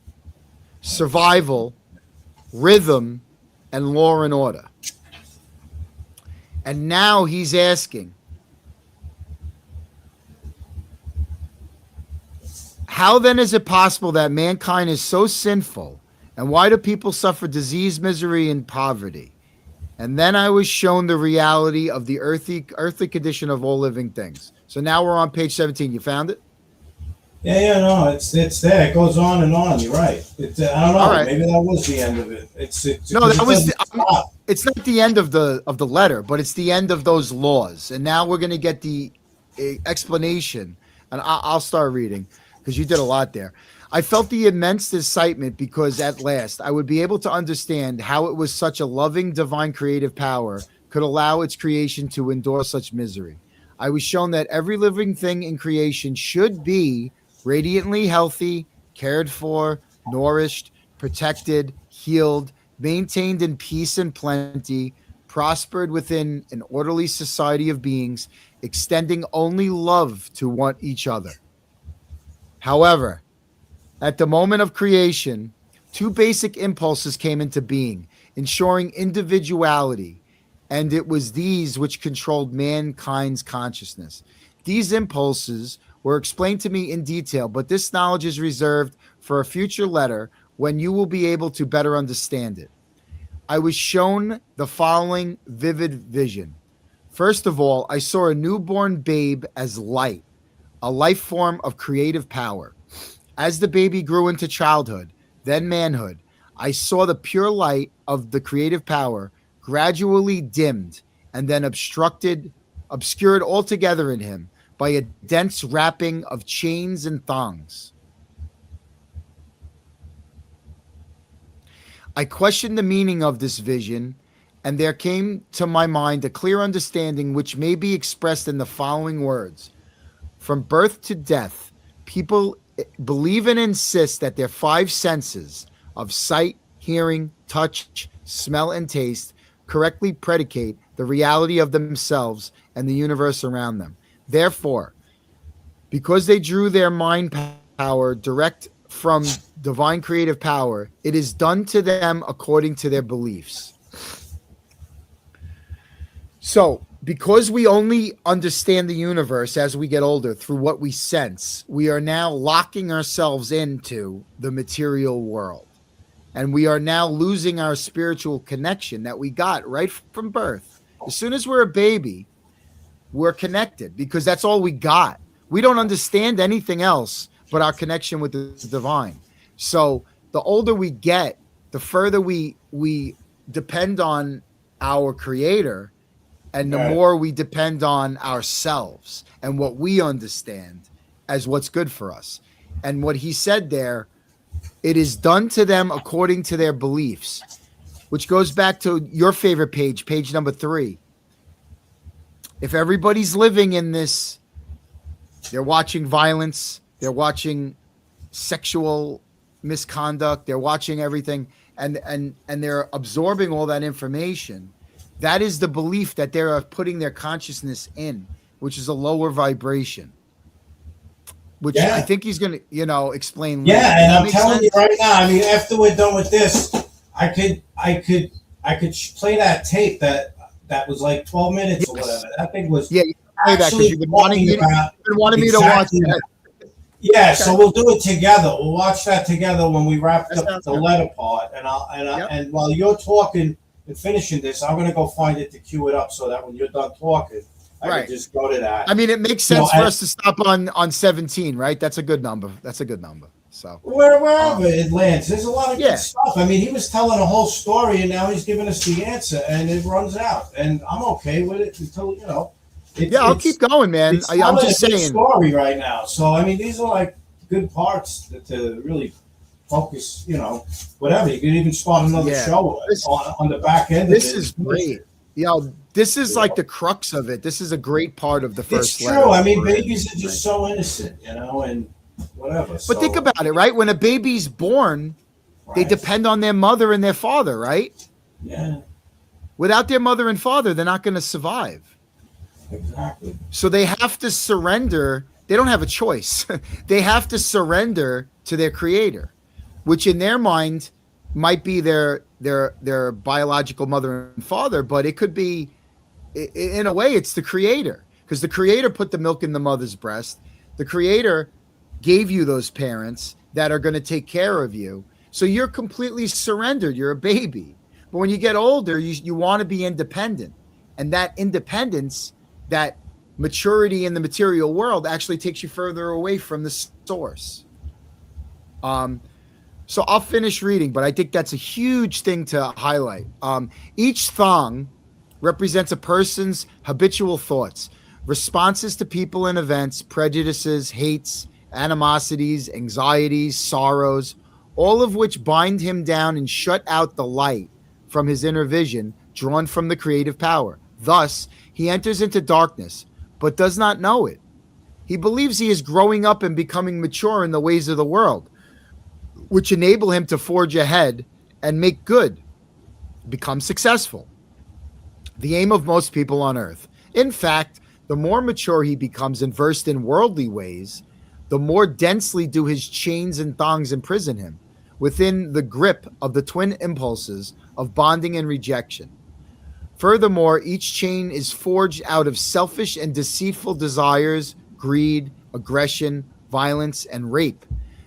survival, rhythm, and law and order. And now he's asking, how then is it possible that mankind is so sinful? And why do people suffer disease, misery, and poverty? And then I was shown the reality of the earthly condition of all living things. So now we're on page 17. You found it? Yeah, no, it's there. It goes on and on. You're right. I don't know. Right. Maybe that was the end of it. It's not the end of the letter, but it's the end of those laws. And now we're going to get the explanation. And I'll start reading because you did a lot there. I felt the immense excitement because at last I would be able to understand how it was such a loving divine creative power could allow its creation to endure such misery. I was shown that every living thing in creation should be radiantly healthy, cared for, nourished, protected, healed, maintained in peace and plenty, prospered within an orderly society of beings, extending only love to each other. However, at the moment of creation, two basic impulses came into being, ensuring individuality, and it was these which controlled mankind's consciousness. These impulses were explained to me in detail, but this knowledge is reserved for a future letter when you will be able to better understand it. I was shown the following vivid vision. First of all, I saw a newborn babe as light, a life form of creative power. As the baby grew into childhood, then manhood, I saw the pure light of the creative power gradually dimmed and then obscured altogether in him by a dense wrapping of chains and thongs. I questioned the meaning of this vision, and there came to my mind a clear understanding which may be expressed in the following words. From birth to death, people believe and insist that their five senses of sight, hearing, touch, smell, and taste correctly predicate the reality of themselves and the universe around them. Therefore, because they drew their mind power direct from divine creative power, it is done to them according to their beliefs. So, because we only understand the universe as we get older through what we sense, we are now locking ourselves into the material world. And we are now losing our spiritual connection that we got right from birth. As soon as we're a baby, we're connected because that's all we got. We don't understand anything else but our connection with the divine. So the older we get, the further we depend on our creator, and the more we depend on ourselves and what we understand as what's good for us. And what he said there, it is done to them according to their beliefs, which goes back to your favorite page, page number 3. If everybody's living in this, they're watching violence, they're watching sexual misconduct. They're watching everything, and they're absorbing all that information. That is the belief that they're putting their consciousness in, which is a lower vibration. Which I think he's going to, explain. Yeah, later. and I'm telling you right now. I mean, after we're done with this, I could play that tape that was like 12 minutes or whatever. That thing was you play that because you've been wanting me to watch that. Yeah, so we'll do it together. We'll watch that together when we wrap up the letter part. And while you're talking and finishing this, I'm gonna go find it to cue it up so that when you're done talking, I can just go to that. I mean, it makes sense for us to stop on 17, right? That's a good number. So wherever it lands, there's a lot of good stuff. I mean, he was telling a whole story, and now he's giving us the answer, and it runs out, and I'm okay with it until I'll keep going, man. I'm just saying story right now. So I mean, these are like good parts to really focus. Whatever you can even start another show on the back end. This is great. This is like the crux of it. This is a great part of the first. It's true. I mean, babies are just so innocent, and whatever. But think about it, right? When a baby's born, they depend on their mother and their father, right? Yeah. Without their mother and father, they're not going to survive. Exactly. So they have to surrender. They don't have a choice. They have to surrender to their creator, which in their mind might be their biological mother and father, but it could be, in a way, it's the creator, because the creator put the milk in the mother's breast. The creator gave you those parents that are going to take care of you. So you're completely surrendered. You're a baby. But when you get older, you want to be independent. And that independence, that maturity in the material world actually takes you further away from the source. So I'll finish reading, but I think that's a huge thing to highlight. Each thong represents a person's habitual thoughts, responses to people and events, prejudices, hates, animosities, anxieties, sorrows, all of which bind him down and shut out the light from his inner vision drawn from the creative power. Thus, he enters into darkness, but does not know it. He believes he is growing up and becoming mature in the ways of the world, which enable him to forge ahead and make good, become successful. The aim of most people on earth. In fact, the more mature he becomes and versed in worldly ways, the more densely do his chains and thongs imprison him within the grip of the twin impulses of bonding and rejection. Furthermore, each chain is forged out of selfish and deceitful desires, greed, aggression, violence, and rape.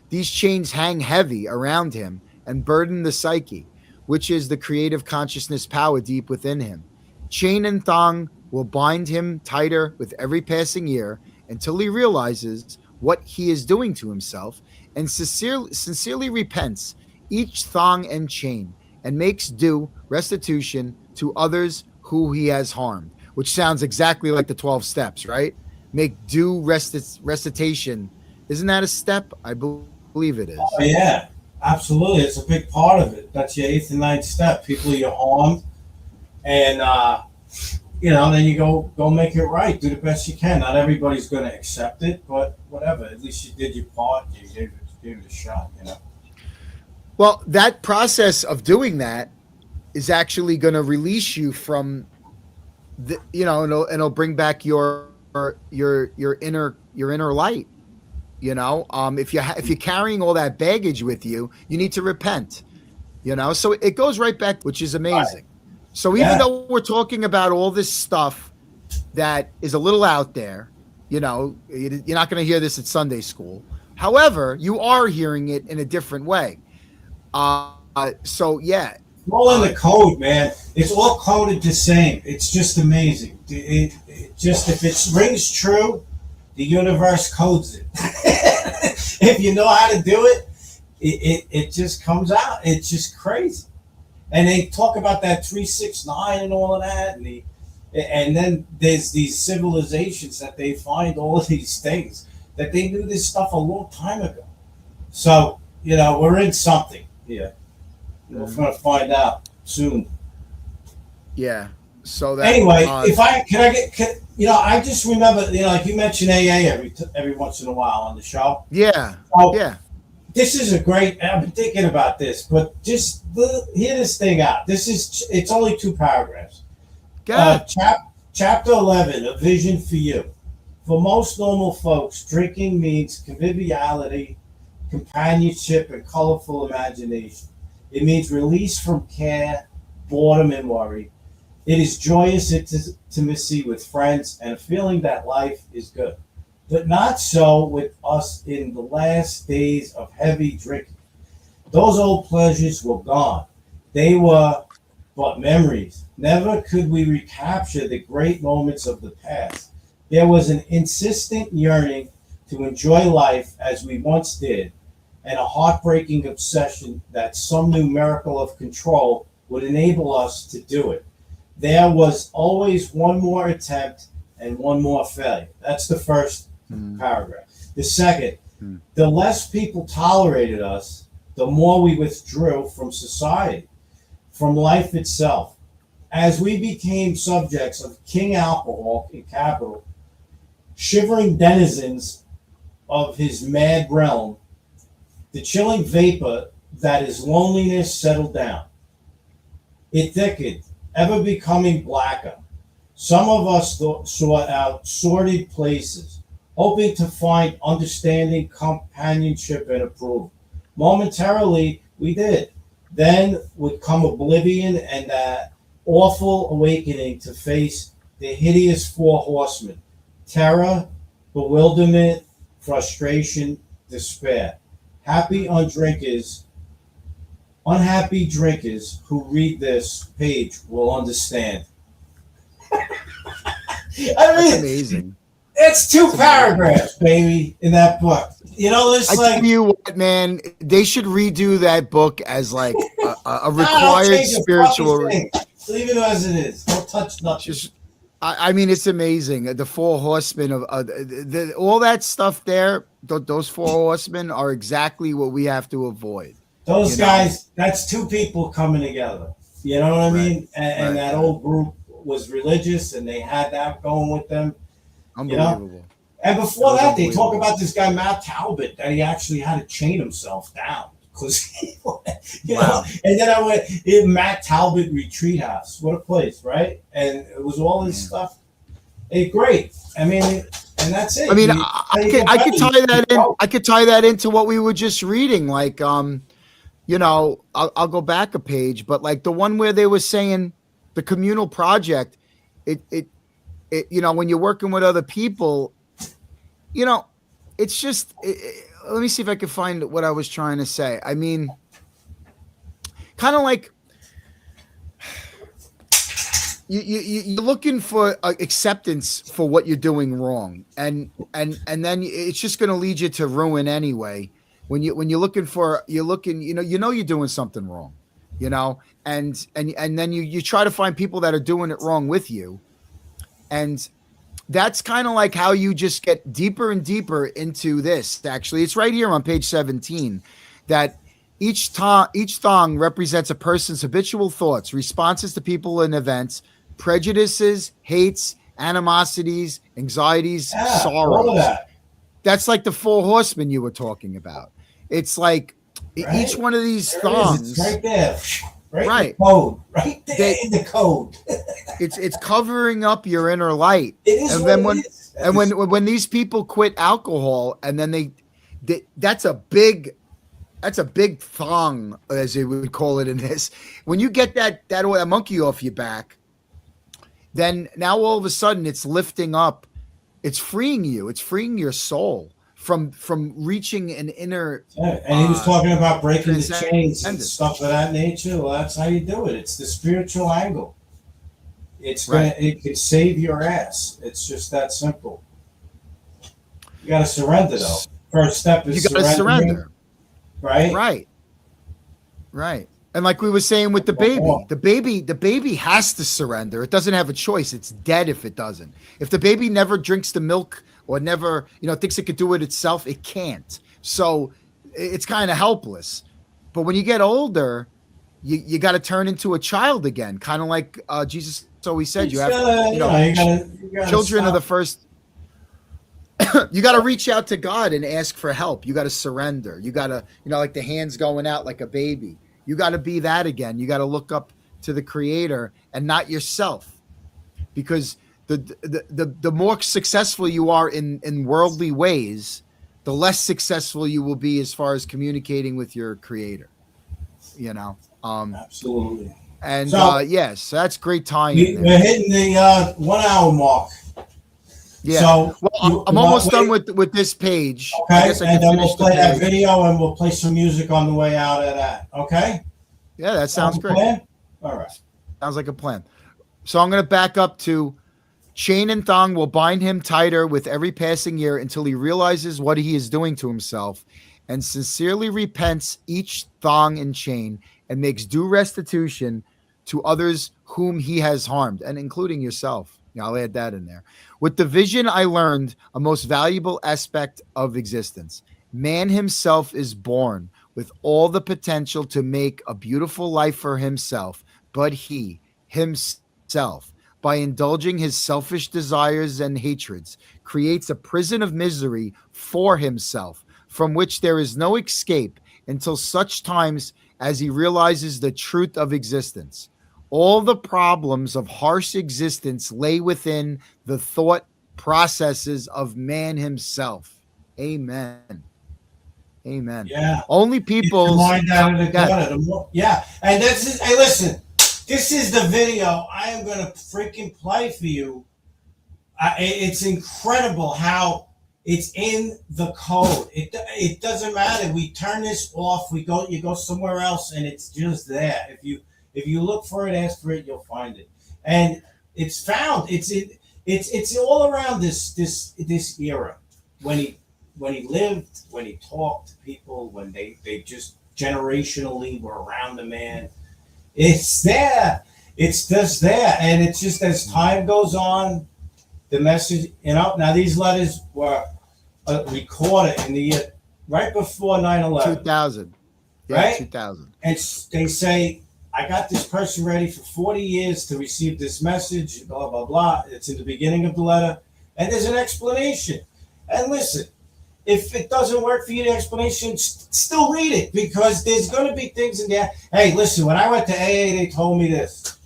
These chains hang heavy around him and burden the psyche, which is the creative consciousness power deep within him. Chain and thong will bind him tighter with every passing year until he realizes what he is doing to himself and sincerely repents each thong and chain and makes due restitution to others who he has harmed, which sounds exactly like the 12 steps, right? Make due restitution. Isn't that a step? I believe it is. Oh, yeah, absolutely. It's a big part of it. That's your 8th and 9th step. People you're harmed, and then you go make it right. Do the best you can. Not everybody's going to accept it, but whatever. At least you did your part. You gave it a shot. Well, that process of doing that is actually going to release you from the, and it'll bring back your inner light. If you're carrying all that baggage with you, you need to repent. So it goes right back, which is amazing. Right. So even though we're talking about all this stuff that is a little out there, you're not going to hear this at Sunday school. However, you are hearing it in a different way. So yeah. It's all in the code, man. It's all coded the same. It's just amazing. It just, if it rings true, the universe codes it. If you know how to do it, it just comes out. It's just crazy. And they talk about that 369 and all of that, and then there's these civilizations that they find all of these things that they knew this stuff a long time ago. So we're in something here. We're going to find out soon. Yeah. So that anyway, I just remember, like you mentioned AA every once in a while on the show. Yeah. So yeah. this is a great. I've been thinking about this, but just hear this thing out. It's only 2 paragraphs. God. Chapter 11, A Vision for You. For most normal folks, drinking means conviviality, companionship, and colorful imagination. It means release from care, boredom, and worry. It is joyous intimacy with friends and a feeling that life is good. But not so with us in the last days of heavy drinking. Those old pleasures were gone. They were but memories. Never could we recapture the great moments of the past. There was an insistent yearning to enjoy life as we once did, and a heartbreaking obsession that some new miracle of control would enable us to do it. There was always one more attempt and one more failure. That's the first paragraph. The second, the less people tolerated us, the more we withdrew from society, from life itself. As we became subjects of King Alcohol in capital, shivering denizens of his mad realm, the chilling vapor that is loneliness settled down. It thickened, ever becoming blacker. Some of us sought out sordid places, hoping to find understanding, companionship, and approval. Momentarily, we did. Then would come oblivion and that awful awakening to face the hideous 4 horsemen: terror, bewilderment, frustration, despair. Unhappy drinkers who read this page will understand. That's amazing. It's 2 paragraphs, baby, in that book. You know, it's I tell you what, man, they should redo that book as like a required spiritual. Leave it as it is. Don't touch nothing. I mean, it's amazing. The 4 horsemen of all that stuff there. Those 4 horsemen are exactly what we have to avoid. Those guys, that's 2 people coming together. You know what I mean? And that old group was religious, and they had that going with them. Unbelievable. You know? And before that, they talk about this guy Matt Talbot, that he actually had to chain himself down because you know. And then I went in Matt Talbot Retreat House. What a place, right? And it was all this stuff. It's great. I mean, and that's it. I mean, I could tie that in. I could tie that into what we were just reading. Like, you know, I'll go back a page, but like the one where they were saying the communal project, it you know, when you're working with other people, you know, it's just, let me see if I can find what I was trying to say. I mean, kind of like you're looking for acceptance for what you're doing wrong. And then it's just going to lead you to ruin anyway. When you're looking, you know, you're doing something wrong, you know, and then you try to find people that are doing it wrong with you. And that's kind of like how you just get deeper and deeper into this. Actually, it's right here on page 17 that each thong represents a person's habitual thoughts, responses to people and events, prejudices, hates, animosities, anxieties, sorrows. That's like the 4 horsemen you were talking about. It's like each one of these thongs. It's right there. Right. In the code. Right there in the code. It's covering up your inner light. It is. And then when these people quit alcohol, and then that's a big thong, as they would call it in this. When you get that monkey off your back, then now all of a sudden it's lifting up, it's freeing you, it's freeing your soul from reaching an inner. And he was talking about breaking the chains and stuff of that nature. Well, that's how you do it. It's the spiritual angle. It can save your ass. It's just that simple. You got to surrender, though. First step is you got to surrender. Right. And like we were saying with the baby has to surrender. It doesn't have a choice. It's dead if it doesn't. If the baby never drinks the milk or never, thinks it could do it itself, it can't. So it's kind of helpless. But when you get older, you got to turn into a child again, kind of like Jesus always said. You have, children are the first. You got to reach out to God and ask for help. You got to surrender. You got to, like the hands going out like a baby. You got to be that again. You got to look up to the Creator and not yourself, because the more successful you are in worldly ways, the less successful you will be as far as communicating with your Creator. Absolutely. And So- yes, that's great time. We're hitting the 1 hour mark. Yeah. So Well, I'm almost done with this page. I Okay, guess I and can then we'll finish the play that page. video and we'll play some music on the way out of that. Okay? Yeah, that sounds great. Plan? All right. Sounds like a plan. So I'm going to back up to chain and thong will bind him tighter with every passing year until he realizes what he is doing to himself and sincerely repents each thong and chain and makes due restitution to others whom he has harmed, and including yourself. Yeah, I'll add that in there. With the vision, I learned a most valuable aspect of existence. Man himself is born with all the potential to make a beautiful life for himself, but he, himself, by indulging his selfish desires and hatreds, creates a prison of misery for himself, from which there is no escape until such times as he realizes the truth of existence. All the problems of harsh existence lay within the thought processes of man himself. Amen. Amen. Yeah. Only people's Mind out of the Yeah. gutter. Yeah. And this is, hey, listen, this is the video I am going to freaking play for you. It's incredible how it's in the code. It doesn't matter. We turn this off. You go somewhere else, and it's just there. If you look for it, ask for it, you'll find it. And it's found. It's all around this era when he lived, when he talked to people, when they just generationally were around the man. It's there. It's just there, and it's just as time goes on, the message. Now these letters were recorded in the year right before 9/11. 2000. Yeah, Right? 2000. And they say, I got this person ready for 40 years to receive this message, blah, blah, blah. It's in the beginning of the letter. And there's an explanation. And listen, if it doesn't work for you, the explanation, still read it, because there's going to be things in there. Hey, listen, when I went to AA, they told me this.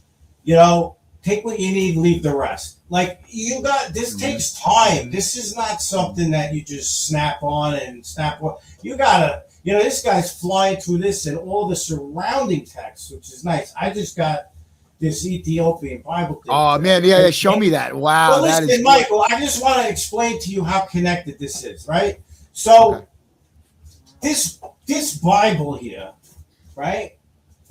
Take what you need, leave the rest. Like, this takes time. This is not something that you just snap on and snap on. You got to, this guy's flying through this and all the surrounding text, which is nice. I just got this Ethiopian Bible thing. Oh, man. Yeah. Show me that. Wow. Well, That listen, is Michael, I just want to explain to you how connected this is, right? So, Okay. this Bible here, right?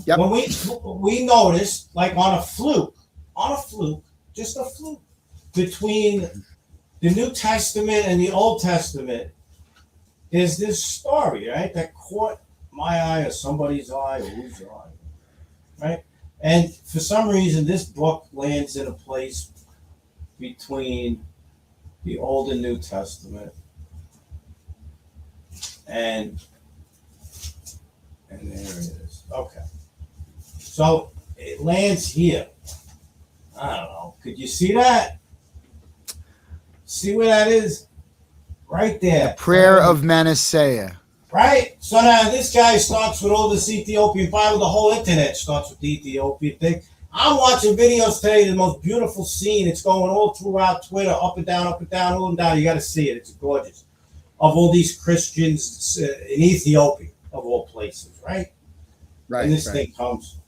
Yep. When we noticed, like on a fluke, just a fluke, between the New Testament and the Old Testament, is this story, right? That caught my eye or somebody's eye or whose eye, right? And for some reason, this book lands in a place between the Old and New Testament, and there it is. Okay, so it lands here. I don't know. Could you see that? See where that is? Right there. Prayer of Manasseh. Right? So now this guy starts with all this Ethiopian Bible. The whole internet starts with the Ethiopian thing. I'm watching videos today, the most beautiful scene. It's going all throughout Twitter, up and down, up and down, up and down. You got to see it. It's gorgeous. Of all these Christians in Ethiopia, of all places, right? Right. And this thing comes.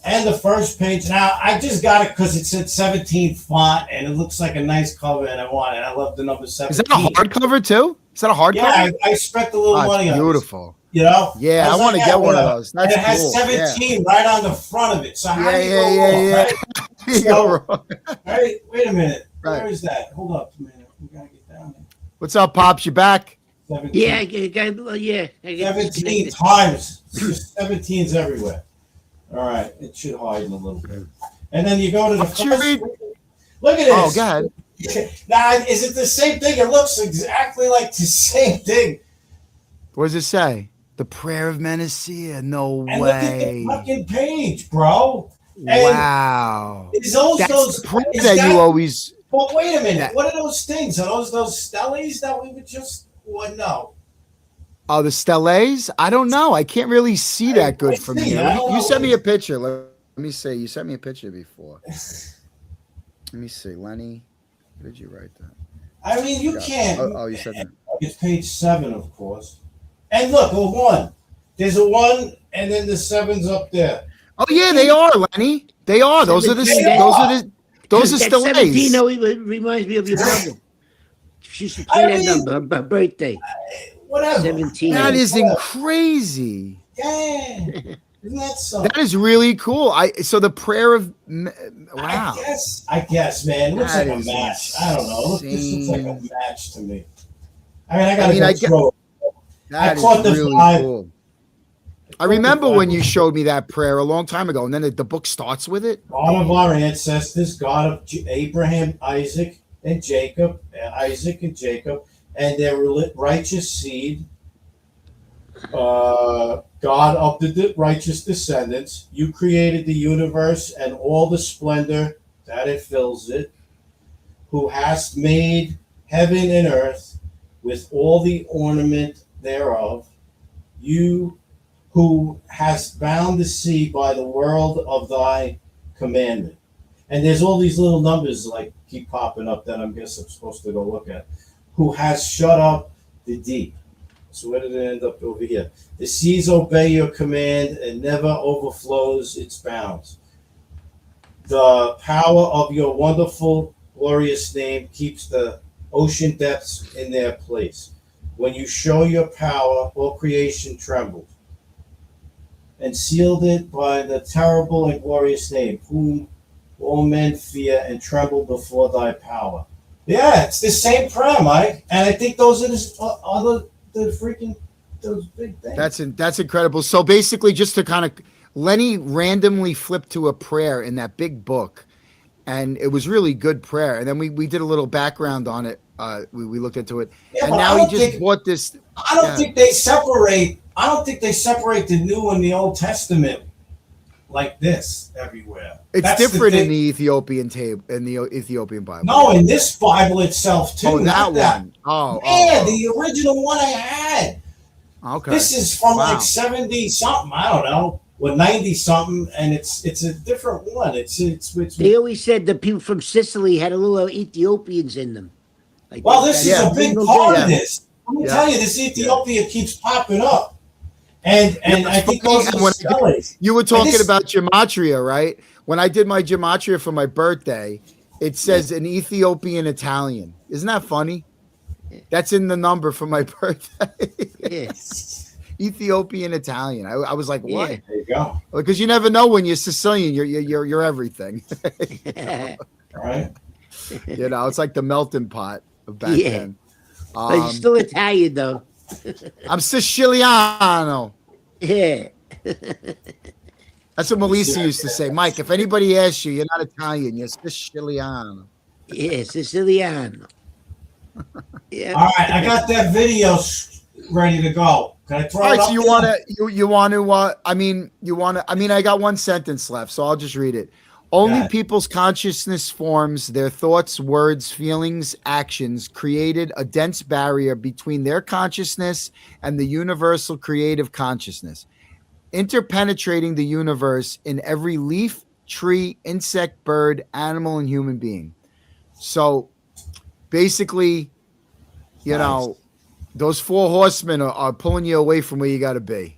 And the first page. Now, I just got it because it's at 17 font, and it looks like a nice cover, and I want it. I love the number 17. Is that a hardcover too? Is that a hardcover? Yeah, I spent a little money on it. Beautiful. Yeah, I want to get one of those. And That's it has cool. 17 right on the front of it. So how do you go Yeah. wrong, Yeah. right? Wait a minute. Right. Where is that? Hold up a minute. We gotta get down there. What's up, Pops? You back? 17. Yeah, I got 17 times. Just 17's everywhere. All right, it should hide in a little bit. And then you go to the What you first. read? Look at Oh, this. go ahead. Now, is it the same thing? It looks exactly like the same thing. What does it say? The Prayer of Manasseh. No And look at the way. fucking page, bro. And Wow. It's also That's the prayer it's that got- you always. Well, wait a minute. Yeah. What are those things? Are those stellies that we would just? What? No. Oh, the steles? I don't know. I can't really see that good from see. here. I don't You know. sent me a picture. Let me see. You sent me a picture before. Let me see, Lenny. Where did you write that? I mean, you can't. Oh, you said that. It's page 7, of course. And look, a 1. There's a 1, and then the 7's up there. Oh yeah, they are, Lenny. They are. Those are the. Those are That still 17 A's. always reminds me of your mother. She used to play that number, her birthday. Whatever. 17. That is crazy. Yeah. Isn't that something? That is really cool. So the prayer of wow. I guess, man. It looks That like a is match. I don't know. This looks like a insane. match to me. I mean, I gotta go through it. That I caught is the really vibe. cool. I remember when you showed me that prayer a long time ago, and then the book starts with it. God of our ancestors, God of Abraham, Isaac, and Jacob, and their righteous seed, God of the righteous descendants, you created the universe and all the splendor that it fills it, who hast made heaven and earth with all the ornament thereof, you who hast bound the sea by the word of thy commandment. And there's all these little numbers like keep popping up that I'm supposed to go look at. Who has shut up the deep. So where did it end up over here? The seas obey your command and never overflows its bounds. The power of your wonderful, glorious name keeps the ocean depths in their place. When you show your power, all creation trembled and sealed it by the terrible and glorious name, whom all men fear and tremble before thy power. Yeah, it's the same prayer, Mike. And I think those are those big things. That's incredible. So basically, just to kind of, Lenny randomly flipped to a prayer in that big book, and it was really good prayer. And then we did a little background on it. We looked into it, Yeah, and now he just bought this. I don't think they separate. I don't think they separate the New and the Old Testament like this everywhere. It's different in the Ethiopian Ethiopian Bible. No, in this Bible itself too. Oh, not that one. Oh, yeah, the original one I had. Okay. This is from Wow. like 70 something. I don't know, or 90 something, and it's a different one. It's They always said the people from Sicily had a little Ethiopians in them. Like well, this is a big part of this. Let me tell you, this Ethiopia keeps popping up. And I think those are stories. You were talking about gematria, right? When I did my gematria for my birthday, it says an Ethiopian Italian. Isn't that funny? That's in the number for my birthday. Yes. Ethiopian Italian. I was like, what? Yeah. There you go. Because you never know when you're Sicilian. You're everything. Right? You know, it's like the melting pot of back then. But you're still Italian, though. I'm Siciliano. Yeah. That's what Melissa used to say. Mike, if anybody asks you, you're not Italian, you're Siciliano. Yeah, Siciliano. Yeah. All right, I got that video ready to go. Can I throw All it right, up so I got one sentence left, so I'll just read it. Only people's consciousness forms, their thoughts, words, feelings, actions created a dense barrier between their consciousness and the universal creative consciousness, interpenetrating the universe in every leaf, tree, insect, bird, animal, and human being. So basically, you know, those four horsemen are pulling you away from where you got to be.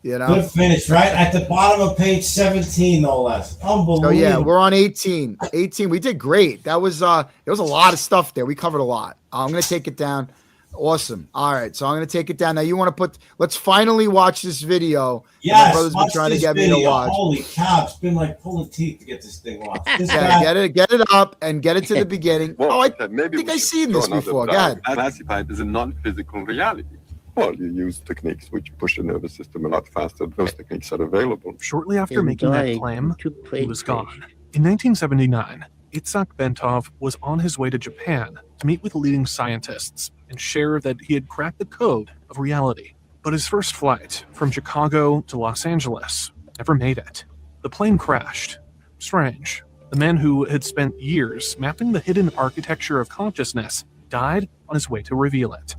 You know? Good finish, right? At the bottom of page 17, no less. Unbelievable. So yeah, we're on 18. 18. We did great. That was there was a lot of stuff there. We covered a lot. I'm gonna take it down. Awesome. All right, so I'm gonna take it down. Now you want to let's finally watch this video. Yes, my brother's been trying to get me to watch. Holy cow, it's been like pulling teeth to get this thing watched. This Yeah, guy, get it up and get it to the beginning. Well, I maybe think we I've should seen throw this another before. Go dive. ahead. Classified as a non-physical reality. Well, you use techniques which push the nervous system a lot faster than those techniques are available. Shortly after making that claim, he was gone. In 1979, Itzhak Bentov was on his way to Japan to meet with leading scientists and share that he had cracked the code of reality. But his first flight from Chicago to Los Angeles never made it. The plane crashed. Strange. The man who had spent years mapping the hidden architecture of consciousness died on his way to reveal it.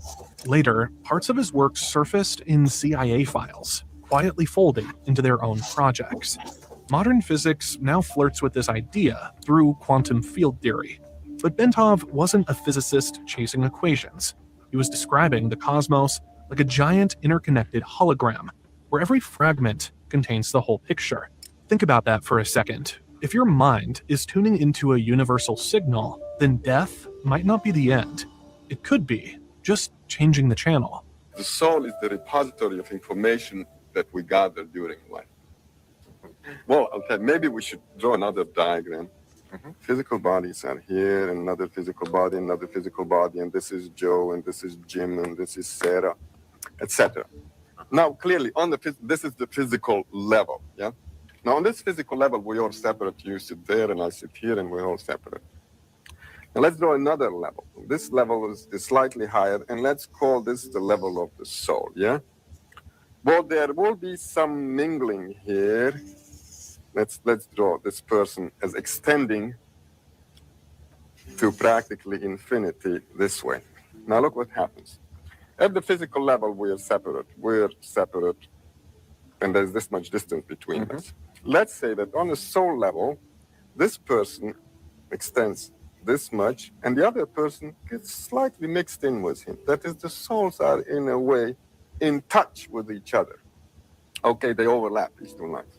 Later, parts of his work surfaced in CIA files, quietly folded into their own projects. Modern physics now flirts with this idea through quantum field theory. But Bentov wasn't a physicist chasing equations. He was describing the cosmos like a giant interconnected hologram, where every fragment contains the whole picture. Think about that for a second. If your mind is tuning into a universal signal, then death might not be the end. It could be just changing the channel. The soul is the repository of information that we gather during life. Well, okay, maybe we should draw another diagram. Physical bodies are here, and another physical body, and this is Joe, and this is Jim, and this is Sarah, etc. Now, clearly, this is the physical level, yeah? Now, on this physical level, we're all separate. You sit there, and I sit here, and we're all separate. Now, let's draw another level. This level is slightly higher, and let's call this the level of the soul, yeah? Well, there will be some mingling here. Let's draw this person as extending to practically infinity this way. Now, look what happens. At the physical level, we're separate, and there's this much distance between us. Let's say that on the soul level, this person extends this much, and the other person gets slightly mixed in with him. That is, the souls are, in a way, in touch with each other. Okay, they overlap, these two lines.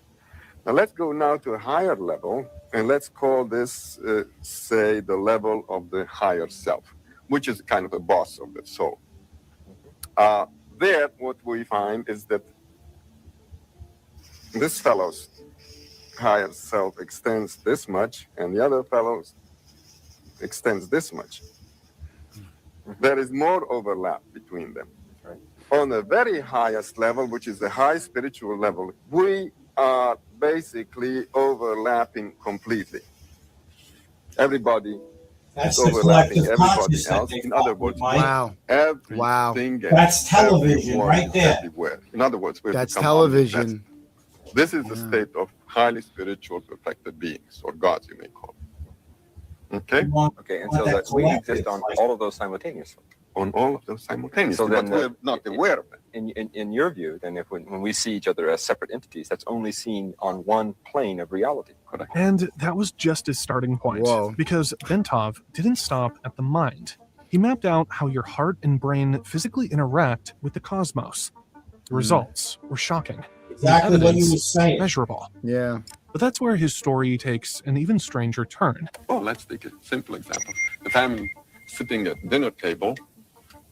Now, let's go now to a higher level, and let's call this, say, the level of the higher self, which is kind of the boss of the soul. There, what we find is that this fellow's higher self extends this much, and the other fellow's extends this much. There is more overlap between them. On the very highest level, which is the high spiritual level, we are basically overlapping completely. Everybody That's is the overlapping collective everybody consciousness. else. In other words, Wow. everything and That's television everyone right is there. everywhere. In other words, we've That's become television. This is the state of highly spiritual, perfected beings, or gods, you may call it. Okay? Okay, and so that we exist on all of those simultaneously. On all of them simultaneously, So then but we're not aware of them. In your view, then, if when we see each other as separate entities, that's only seen on one plane of reality. Correct. And that was just his starting point. Whoa. Because Bentov didn't stop at the mind. He mapped out how your heart and brain physically interact with the cosmos. The results were shocking. Exactly The what you evidence were saying. measurable. Yeah. But that's where his story takes an even stranger turn. Well, let's take a simple example. The family sitting at dinner table,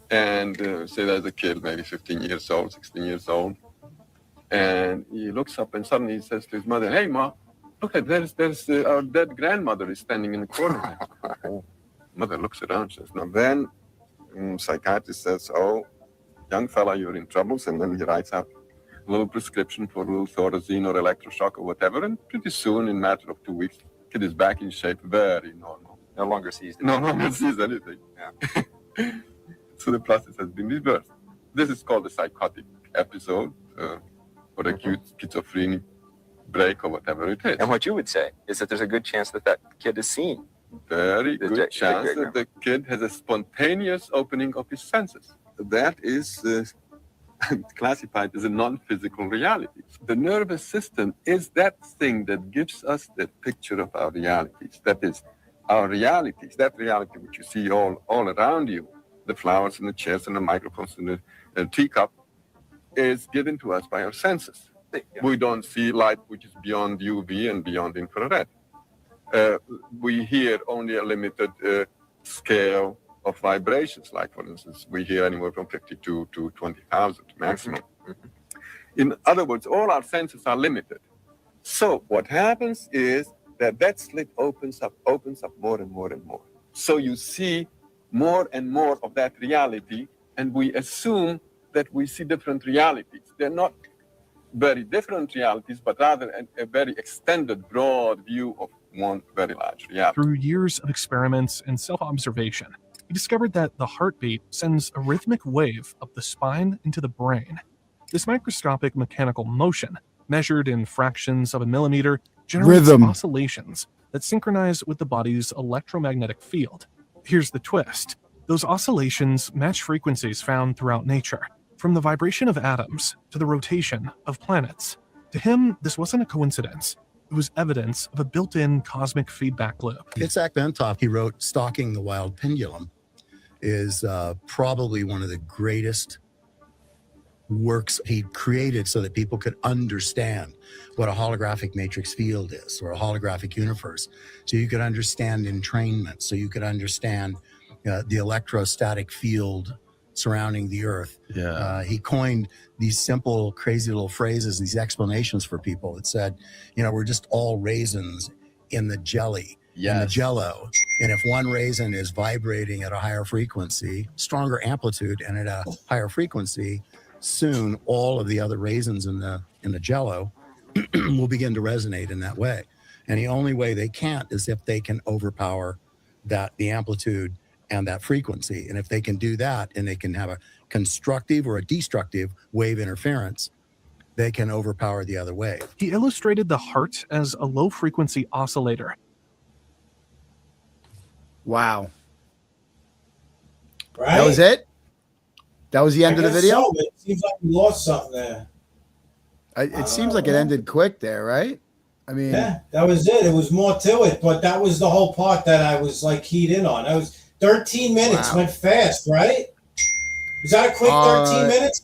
and say there's a kid, maybe 15 years old, 16 years old, and he looks up and suddenly he says to his mother, "Hey, Ma, look at there's our dead grandmother is standing in the corner." Mother looks around, says, "Now then," psychiatrist says, "Oh, young fella, you're in troubles," and then he writes out a little prescription for a little Thorazine or electroshock or whatever, and pretty soon, in a matter of 2 weeks, kid is back in shape, very normal. No longer sees. No longer sees anything. Yeah. So the process has been reversed. This is called a psychotic episode, or acute schizophrenic break, or whatever it is. And what you would say is that there's a good chance that that kid is seen. Very The good J- chance diagram. that the kid has a spontaneous opening of his senses. That is classified as a non-physical reality. The nervous system is that thing that gives us the picture of our realities. That is, our realities, that reality which you see all around you, the flowers and the chairs and the microphones and the teacup, is given to us by our senses. We don't see light which is beyond UV and beyond infrared. We hear only a limited scale of vibrations, like, for instance, we hear anywhere from 52 to 20,000 maximum. In other words, all our senses are limited. So what happens is that slit opens up more and more and more. So you see more and more of that reality, and we assume that we see different realities. They're not very different realities, but rather a very extended, broad view of one very large reality. Through years of experiments and self-observation, he discovered that the heartbeat sends a rhythmic wave up the spine into the brain. This microscopic mechanical motion, measured in fractions of a millimeter, generates Rhythm. oscillations that synchronize with the body's electromagnetic field. Here's the twist. Those oscillations match frequencies found throughout nature, from the vibration of atoms to the rotation of planets. To him, this wasn't a coincidence. It was evidence of a built-in cosmic feedback loop. Itzhak Bentov, he wrote Stalking the Wild Pendulum, is probably one of the greatest works he created so that people could understand what a holographic matrix field is, or a holographic universe. So you could understand entrainment, so you could understand the electrostatic field surrounding the earth. He coined these simple, crazy little phrases, these explanations for people that said, we're just all raisins in the jelly, in the jello. And if one raisin is vibrating at a higher frequency, stronger amplitude, and at a higher frequency, soon all of the other raisins in the jello will begin to resonate in that way. And the only way they can't is if they can overpower the amplitude and that frequency. And if they can do that, and they can have a constructive or a destructive wave interference, they can overpower the other wave. He illustrated the heart as a low-frequency oscillator. Wow. Right? That was it? That was the end of the video? So. It seems like we lost something there. It seems like it ended quick there, right? I mean, yeah, that was it. It was more to it, but that was the whole part that I was like keyed in on. That was 13 minutes. Went fast, right? Was that a quick 13 minutes?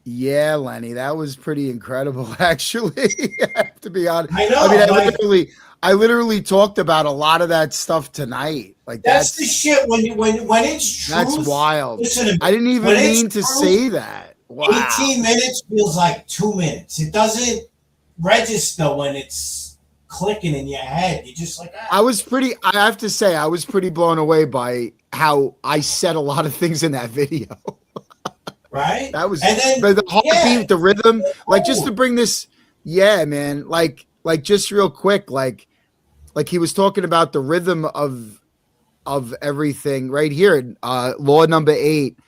Yeah, Lenny, that was pretty incredible, actually. I have to be honest. I know. I mean, I literally talked about a lot of that stuff tonight. Like that's the shit when it's truth. That's wild. Listen, I didn't even mean to say that. Wow. 18 minutes feels like 2 minutes. It doesn't register when it's clicking in your head. You're just like, I have to say, I was pretty blown away by how I said a lot of things in that video. Right? That was, and then, the heartbeat, the rhythm, like just to bring this, man, like just real quick, like he was talking about the rhythm of everything right here. Law number 8.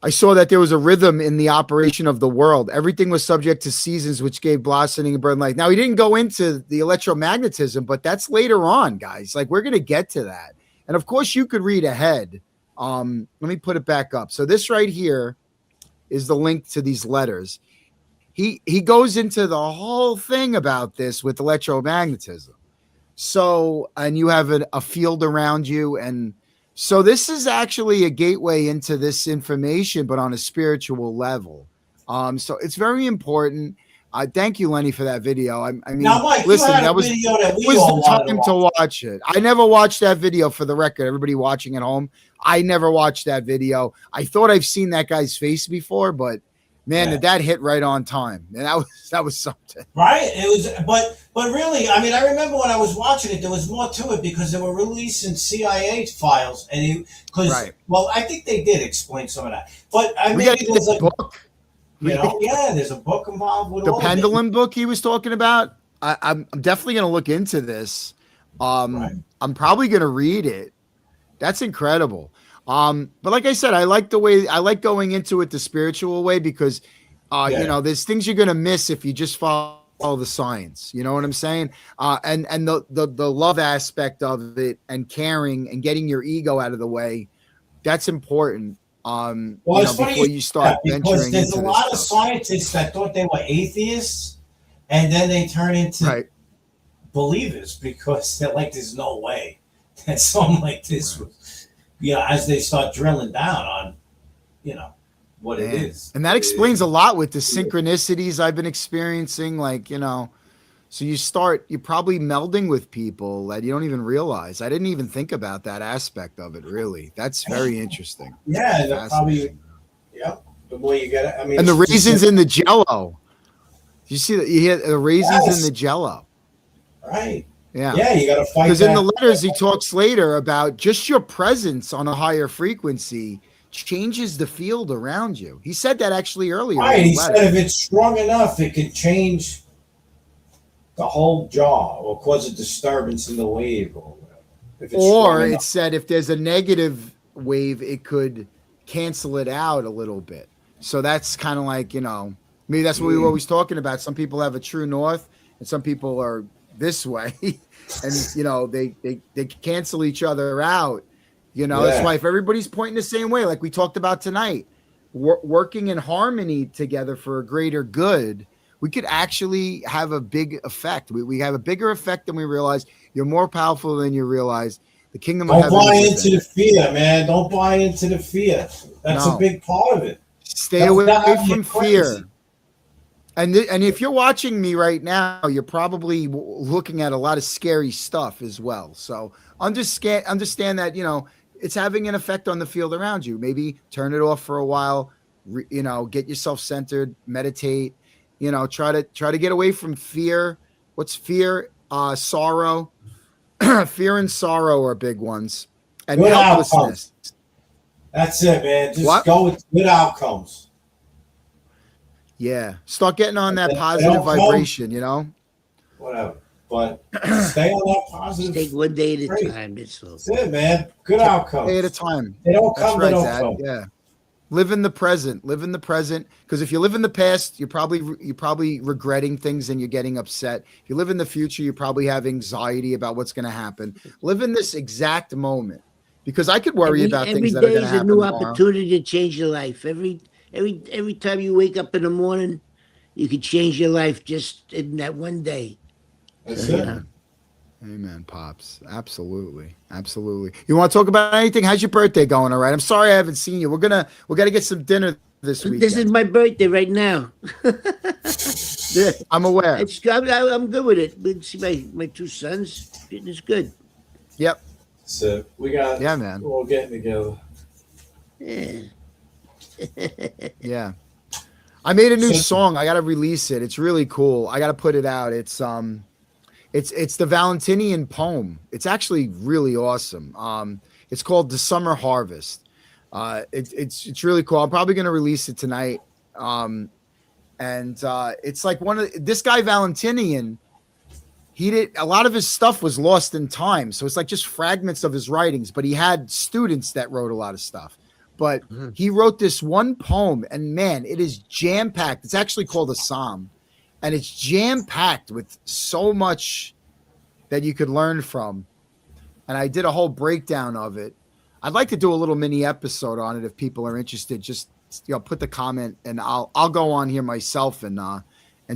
I saw that there was a rhythm in the operation of the world. Everything was subject to seasons, which gave blossoming and birth and life. Now, he didn't go into the electromagnetism, but that's later on, guys. Like, we're going to get to that. And of course, you could read ahead. Let me put it back up. So this right here is the link to these letters. He goes into the whole thing about this with electromagnetism. So, and you have a field around you, and so this is actually a gateway into this information, but on a spiritual level. So it's very important. Thank you, Lenny, for that video. I mean, now, Mike, listen, that was the time to watch it. I never watched that video, for the record. Everybody watching at home, I never watched that video. I thought I've seen that guy's face before, but man, did that hit right on time. And that was something. Right? It was, but really, I mean, I remember when I was watching it, there was more to it because they were releasing CIA files, and well, I think they did explain some of that. But I mean, there's a book. There's a book involved with the pendulum book he was talking about. I'm definitely going to look into this. I'm probably going to read it. That's incredible. But like I said, I like going into it the spiritual way because, there's things you're going to miss if you just follow the science. You know what I'm saying? And the love aspect of it, and caring and getting your ego out of the way, that's important. Before you start venturing because there's into a lot of stuff. scientists that thought they were atheists, and then they turn into believers because they're like, there's no way that something like this was, as they start drilling down on, what it is. And that explains a lot with the synchronicities I've been experiencing, so you're probably melding with people that you don't even realize. I didn't even think about that aspect of it, really. That's very interesting. Yeah, that probably, the more you get it. I mean, and the raisins in the jello. You see that? You hear the raisins in the jello. Right. Yeah. Yeah, you got to fight. Because in the letters, he talks later about just your presence on a higher frequency changes the field around you. He said that actually earlier. Right. He said if it's strong enough, it can change the whole jaw or cause a disturbance in the wave, or whatever. Or it said if there's a negative wave, it could cancel it out a little bit. So that's kind of like, maybe that's what we were always talking about. Some people have a true north, and some people are this way, and they cancel each other out. That's why if everybody's pointing the same way, like we talked about tonight, working in harmony together for a greater good, we could actually have a big effect. We have a bigger effect than we realize. You're more powerful than you realize. The kingdom of heaven. Don't buy into the fear, man. Don't buy into the fear. That's a big part of it. Stay away from fear. And if you're watching me right now, you're probably looking at a lot of scary stuff as well. So understand that, it's having an effect on the field around you. Maybe turn it off for a while, get yourself centered, meditate, try to get away from fear. What's fear? Sorrow. Fear and sorrow are big ones. And good helplessness. Outcomes. That's it, man. Just go with good outcomes. Yeah. Start getting on that positive vibration, Whatever. But stay on that positive. Take one day at a time. That's it, man. Good outcomes. Day at a time. They don't come, they don't come. Yeah. Live in the present. Because if you live in the past, you're probably regretting things and you're getting upset. If you live in the future, you probably have anxiety about what's going to happen. Live in this exact moment, because I could worry about things that are going to happen. Every day is a new tomorrow. opportunity to change your life. Every time you wake up in the morning, you could change your life just in that one day. That's it. Amen, Pops. Absolutely. You want to talk about anything? How's your birthday going? All right. I'm sorry I haven't seen you. We got to get some dinner this week. This is my birthday right now. I'm aware. I'm good with it. We see my two sons. It's good. Yep. So we got. Yeah, man. We're all getting together. Yeah. Yeah. I made a new song. I got to release it. It's really cool. I got to put it out. It's the Valentinian poem. It's actually really awesome. It's called The Summer Harvest. It's really cool. I'm probably going to release it tonight. It's like this guy Valentinian, a lot of his stuff was lost in time. So it's like just fragments of his writings, but he had students that wrote a lot of stuff. But he wrote this one poem, and man, it is jam-packed. It's actually called a psalm. And it's jam-packed with so much that you could learn from. And I did a whole breakdown of it. I'd like to do a little mini episode on it if people are interested. Just put the comment, and I'll go on here myself and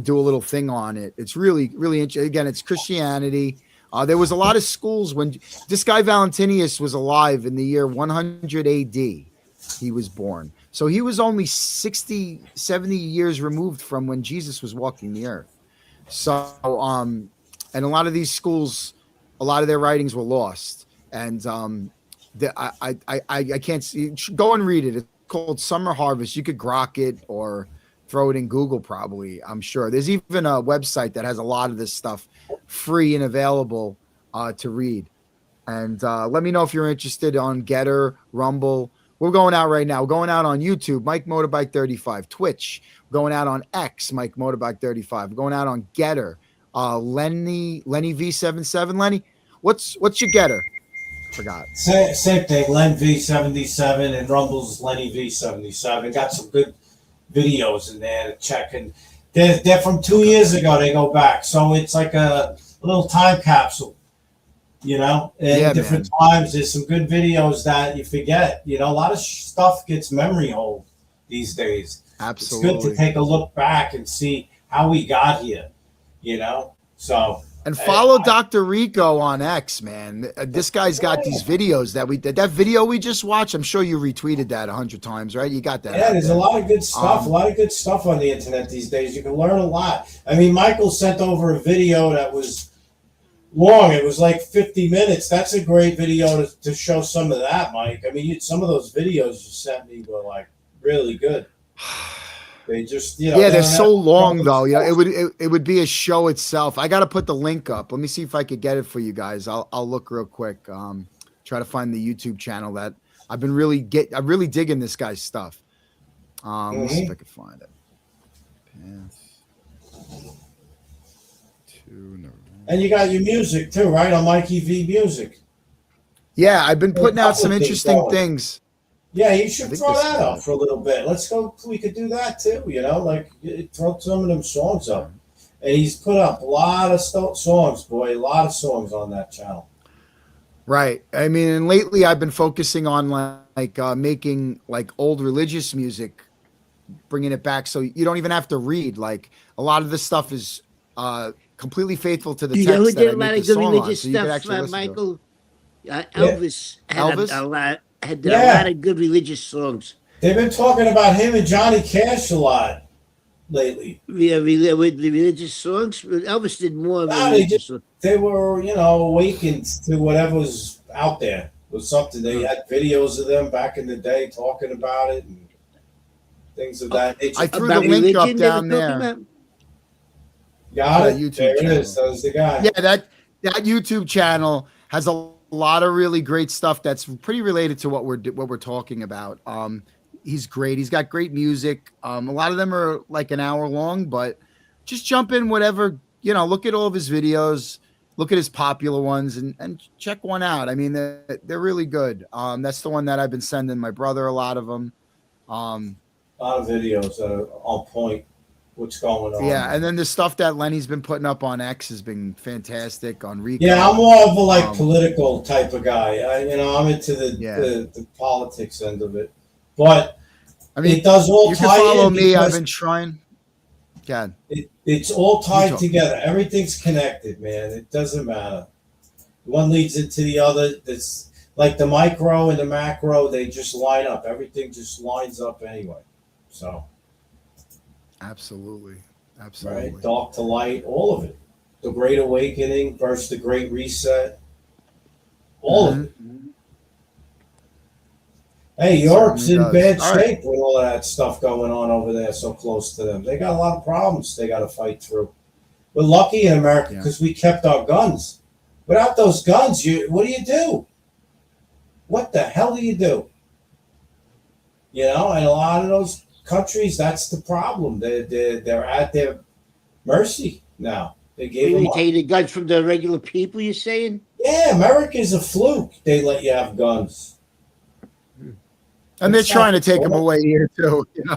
do a little thing on it. It's really, really interesting. Again, it's Christianity. There was a lot of schools when this guy Valentinius was alive in the year 100 AD. He was born. So he was only 60, 70 years removed from when Jesus was walking the earth. So, and a lot of these schools, a lot of their writings were lost. And I can't see. Go and read it. It's called Summer Harvest. You could grok it or throw it in Google probably, I'm sure. There's even a website that has a lot of this stuff free and available to read. And let me know if you're interested on Getter, Rumble. We're going out right now. We're going out on YouTube, Mike Motorbike 35, Twitch. We're going out on X, Mike Motorbike 35. We're going out on Getter, Lenny V77. Lenny, what's your Getter? Forgot. Same thing, Len V77 and Rumble's Lenny V77. Got some good videos in there to check. And they're from 2 years ago. They go back. So it's like a little time capsule. Different times, there's some good videos that you forget. A lot of stuff gets memory hold these days. Absolutely. It's good to take a look back and see how we got here, So. And follow Dr. Rico on X, man. This guy's got these videos that video we just watched. I'm sure you retweeted that 100 times, right? You got that. Yeah, there's a lot of good stuff. A lot of good stuff on the internet these days. You can learn a lot. I mean, Michael sent over a video that was long. It was like 50 minutes. That's a great video to show some of that, Mike. I mean, some of those videos you sent me were like really good. They just, they're so long though. It would be a show itself. I got to put the link up. Let me see if I could get it for you guys. I'll look real quick. Try to find the YouTube channel that I'm really digging this guy's stuff. Let's see if I can find it. And you got your music too, right? On Mikey V Music. Yeah, I've been putting out some interesting things. Yeah, you should throw that up for a little bit. Let's go. We could do that too. Throw some of them songs up. and he's put up a lot of songs, boy, a lot of songs on that channel. Right. I mean, and lately I've been focusing on making like old religious music, bringing it back so you don't even have to read. Like a lot of this stuff is completely faithful to the You know who text that did I a lot make of the good song on. religious So you could stuff, actually listen to it. Michael? Elvis had Elvis? a lot had Yeah. a lot of good religious songs. They've been talking about him and Johnny Cash a lot lately. Yeah, with the religious songs. Elvis did more No, religious songs. they were, awakened to whatever was out there. It was something. They had videos of them back in the day talking about it and things of that nature. I threw About the link up religion they were down talking there. about? Got The it. YouTube There it channel. is. That was the guy. Yeah, that YouTube channel has a lot of really great stuff that's pretty related to what we're talking about. He's great. He's got great music. A lot of them are like an hour long, but just jump in whatever, look at all of his videos, look at his popular ones and check one out. I mean, they're really good. That's the one that I've been sending my brother, a lot of them. A lot of videos that are on point. What's going on? Yeah, and then the stuff that Lenny's been putting up on X has been fantastic. On Rico. Yeah, I'm more of a political type of guy. I'm into the politics end of it, but I mean, it does all you tie can follow in me. I've because been trying. God, it's all tied talk. together. Everything's connected, man. It doesn't matter. One leads into the other. That's like the micro and the macro. They just line up. Everything just lines up anyway. So. absolutely. Right, dark to light, all of it. The Great Awakening versus the Great Reset, all of it. Hey, Europe's in bad shape with all of that stuff going on over there, so close to them. They got a lot of problems they got to fight through. We're lucky in America because we kept our guns. Without those guns, what do you do? What the hell do you do? And a lot of those countries, that's the problem. They're at their mercy now. They gave them take the guns from the regular people. You're saying? Yeah, America's a fluke. They let you have guns, and they're trying to take them away here too. Yeah,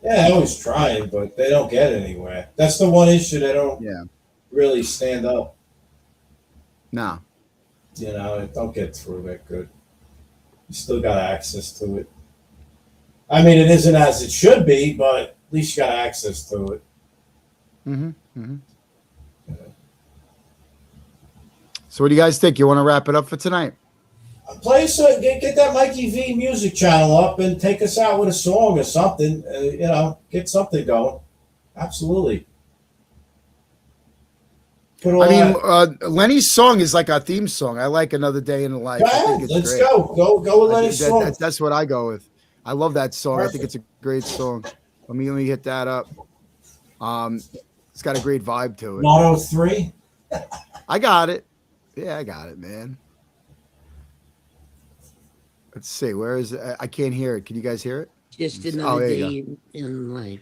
they're always trying, but they don't get anywhere. That's the one issue they don't really stand up. No, it don't get through that good. You still got access to it. I mean, it isn't as it should be, but at least you got access to it. So what do you guys think? You want to wrap it up for tonight? Get that Mikey V music channel up and take us out with a song or something. Get something going. Absolutely. Lenny's song is like our theme song. I like Another Day in the Life. Let's great. Go with Lenny's song. That's what I go with. I love that song. Perfect. I think it's a great song. Let me hit that up. It's got a great vibe to it. 103. I got it. Yeah, I got it, man. Let's see. Where is it? I can't hear it. Can you guys hear it? Just another day in life.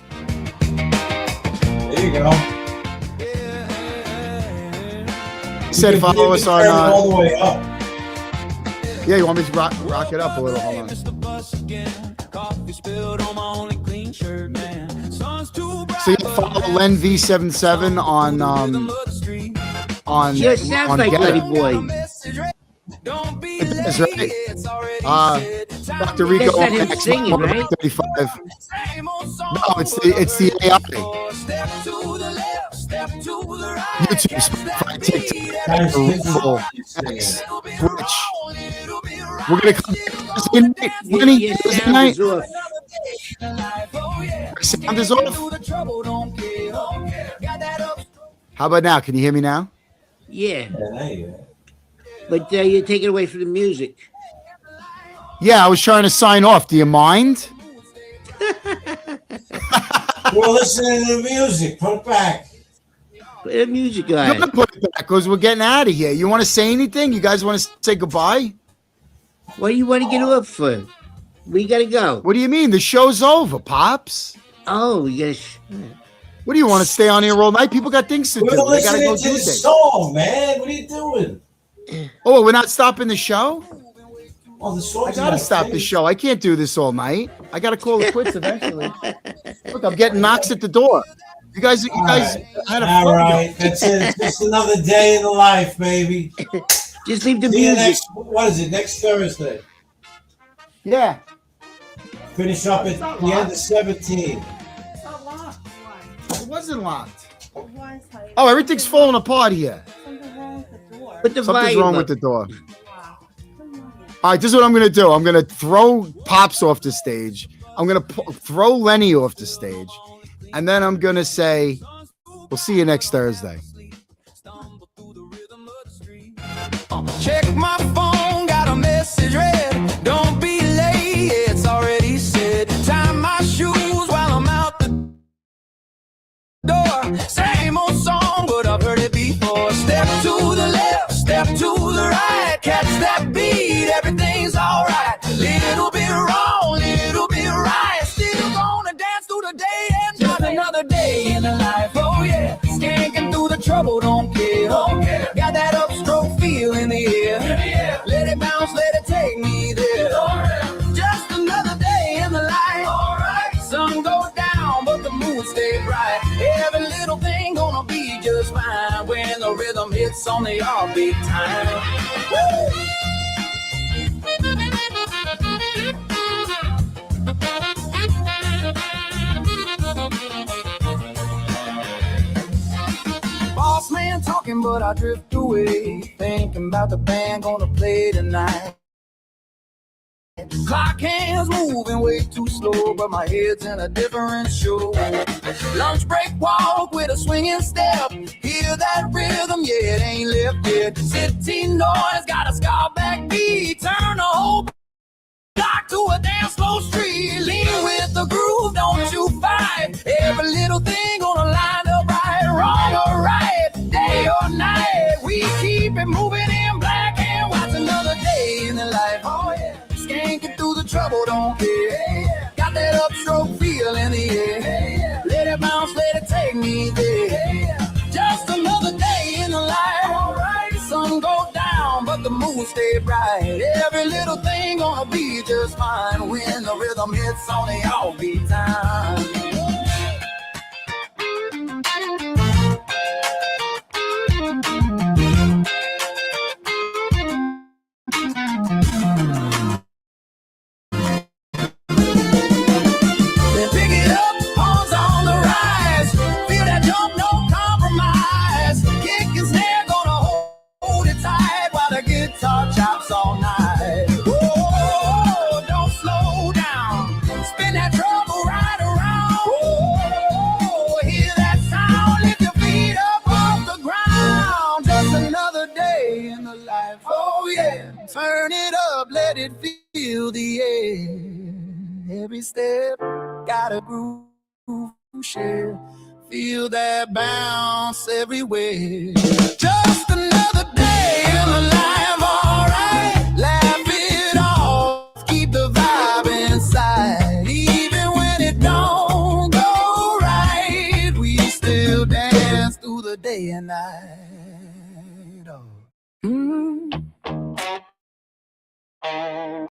There you go. Said follow us on all the way up. Yeah, you want me to rock it up a little? Hold on. So you follow Len V77 on Just sounds on like Buddy Boy. That's right. Dr. Rico That's not him singing, right? 35. No, it's the AI. YouTube, Spotify, TikTok, Rumble, X, Twitch. We're gonna come Thursday night. Sound is off. How about now? Can you hear me now? Yeah. But you're taking away from the music. Yeah, I was trying to sign off. Do you mind? We're listening to the music. Put it back. Put the music on. You're gonna put it back because we're getting out of here. You want to say anything? You guys want to say goodbye? What do you want to get off for? We gotta go. What do you mean? The show's over, Pops. Oh, we gotta. What do you want to stay on here all night? People got things to do. We're They gotta listening go to do the things. song, man. What are you doing? Oh, we're not stopping the show? Oh, the song. I gotta stop the show. I can't do this all night. I gotta call it quits eventually. Look, I'm getting knocks at the door. You guys had a All fun. right, that's it. It's just another day in the life, baby. Just leave the See you music. what is it? Next Thursday. Yeah. Finish up at the end of 17. It wasn't locked. Oh, everything's falling apart here. Put the Something's volume wrong up. with the door. All right, this is what I'm going to do. I'm going to throw Pops off the stage. I'm going to throw Lenny off the stage. And then I'm going to say, we'll see you next Thursday. Check my phone, got a message read. Don't be late, it's already said. Tie my shoes while I'm out the door. Same old song, but I've heard it before. Step to the left, step to the right. Catch that beat, everything's alright. Little bit wrong, little bit right. Still gonna dance through the day and just another day in the life. Oh yeah, skanking through the trouble, don't care. Got that upstroke feel in the air. Let it bounce, let it take me there. Just another day in the life. Sun goes down, but the moon stays bright. Every little thing gonna be just fine when the rhythm hits on the offbeat time. Woo! Boss man talking, but I drift away, thinking about the band gonna play tonight. Clock hands moving way too slow, but my head's in a different show. Lunch break walk with a swinging step. Hear that rhythm, yeah, it ain't left yet. City noise got a ska back beat. Turn the whole block to a dance slow street. Lean with the groove, don't you fight. Every little thing gonna line up right. Wrong or right, day or night. We keep it moving in black and white. Another day in the life. Oh yeah. Skanking through the trouble, don't care. Got that upstroke feel in the air. Let it bounce, let it take me there. Just another day in the life. Sun goes down, but the moon stay bright. Every little thing gonna be just fine when the rhythm hits on the offbeat time. Chops all night. Whoa, don't slow down. Spin that trouble right around. Whoa, hear that sound. Lift your feet up off the ground. Just another day in the life. Oh yeah, turn it up, let it feel the air. Every step got a groove, share. Feel that bounce everywhere. Just another day in the life. Even when it don't go right, we still dance through the day and night. Oh.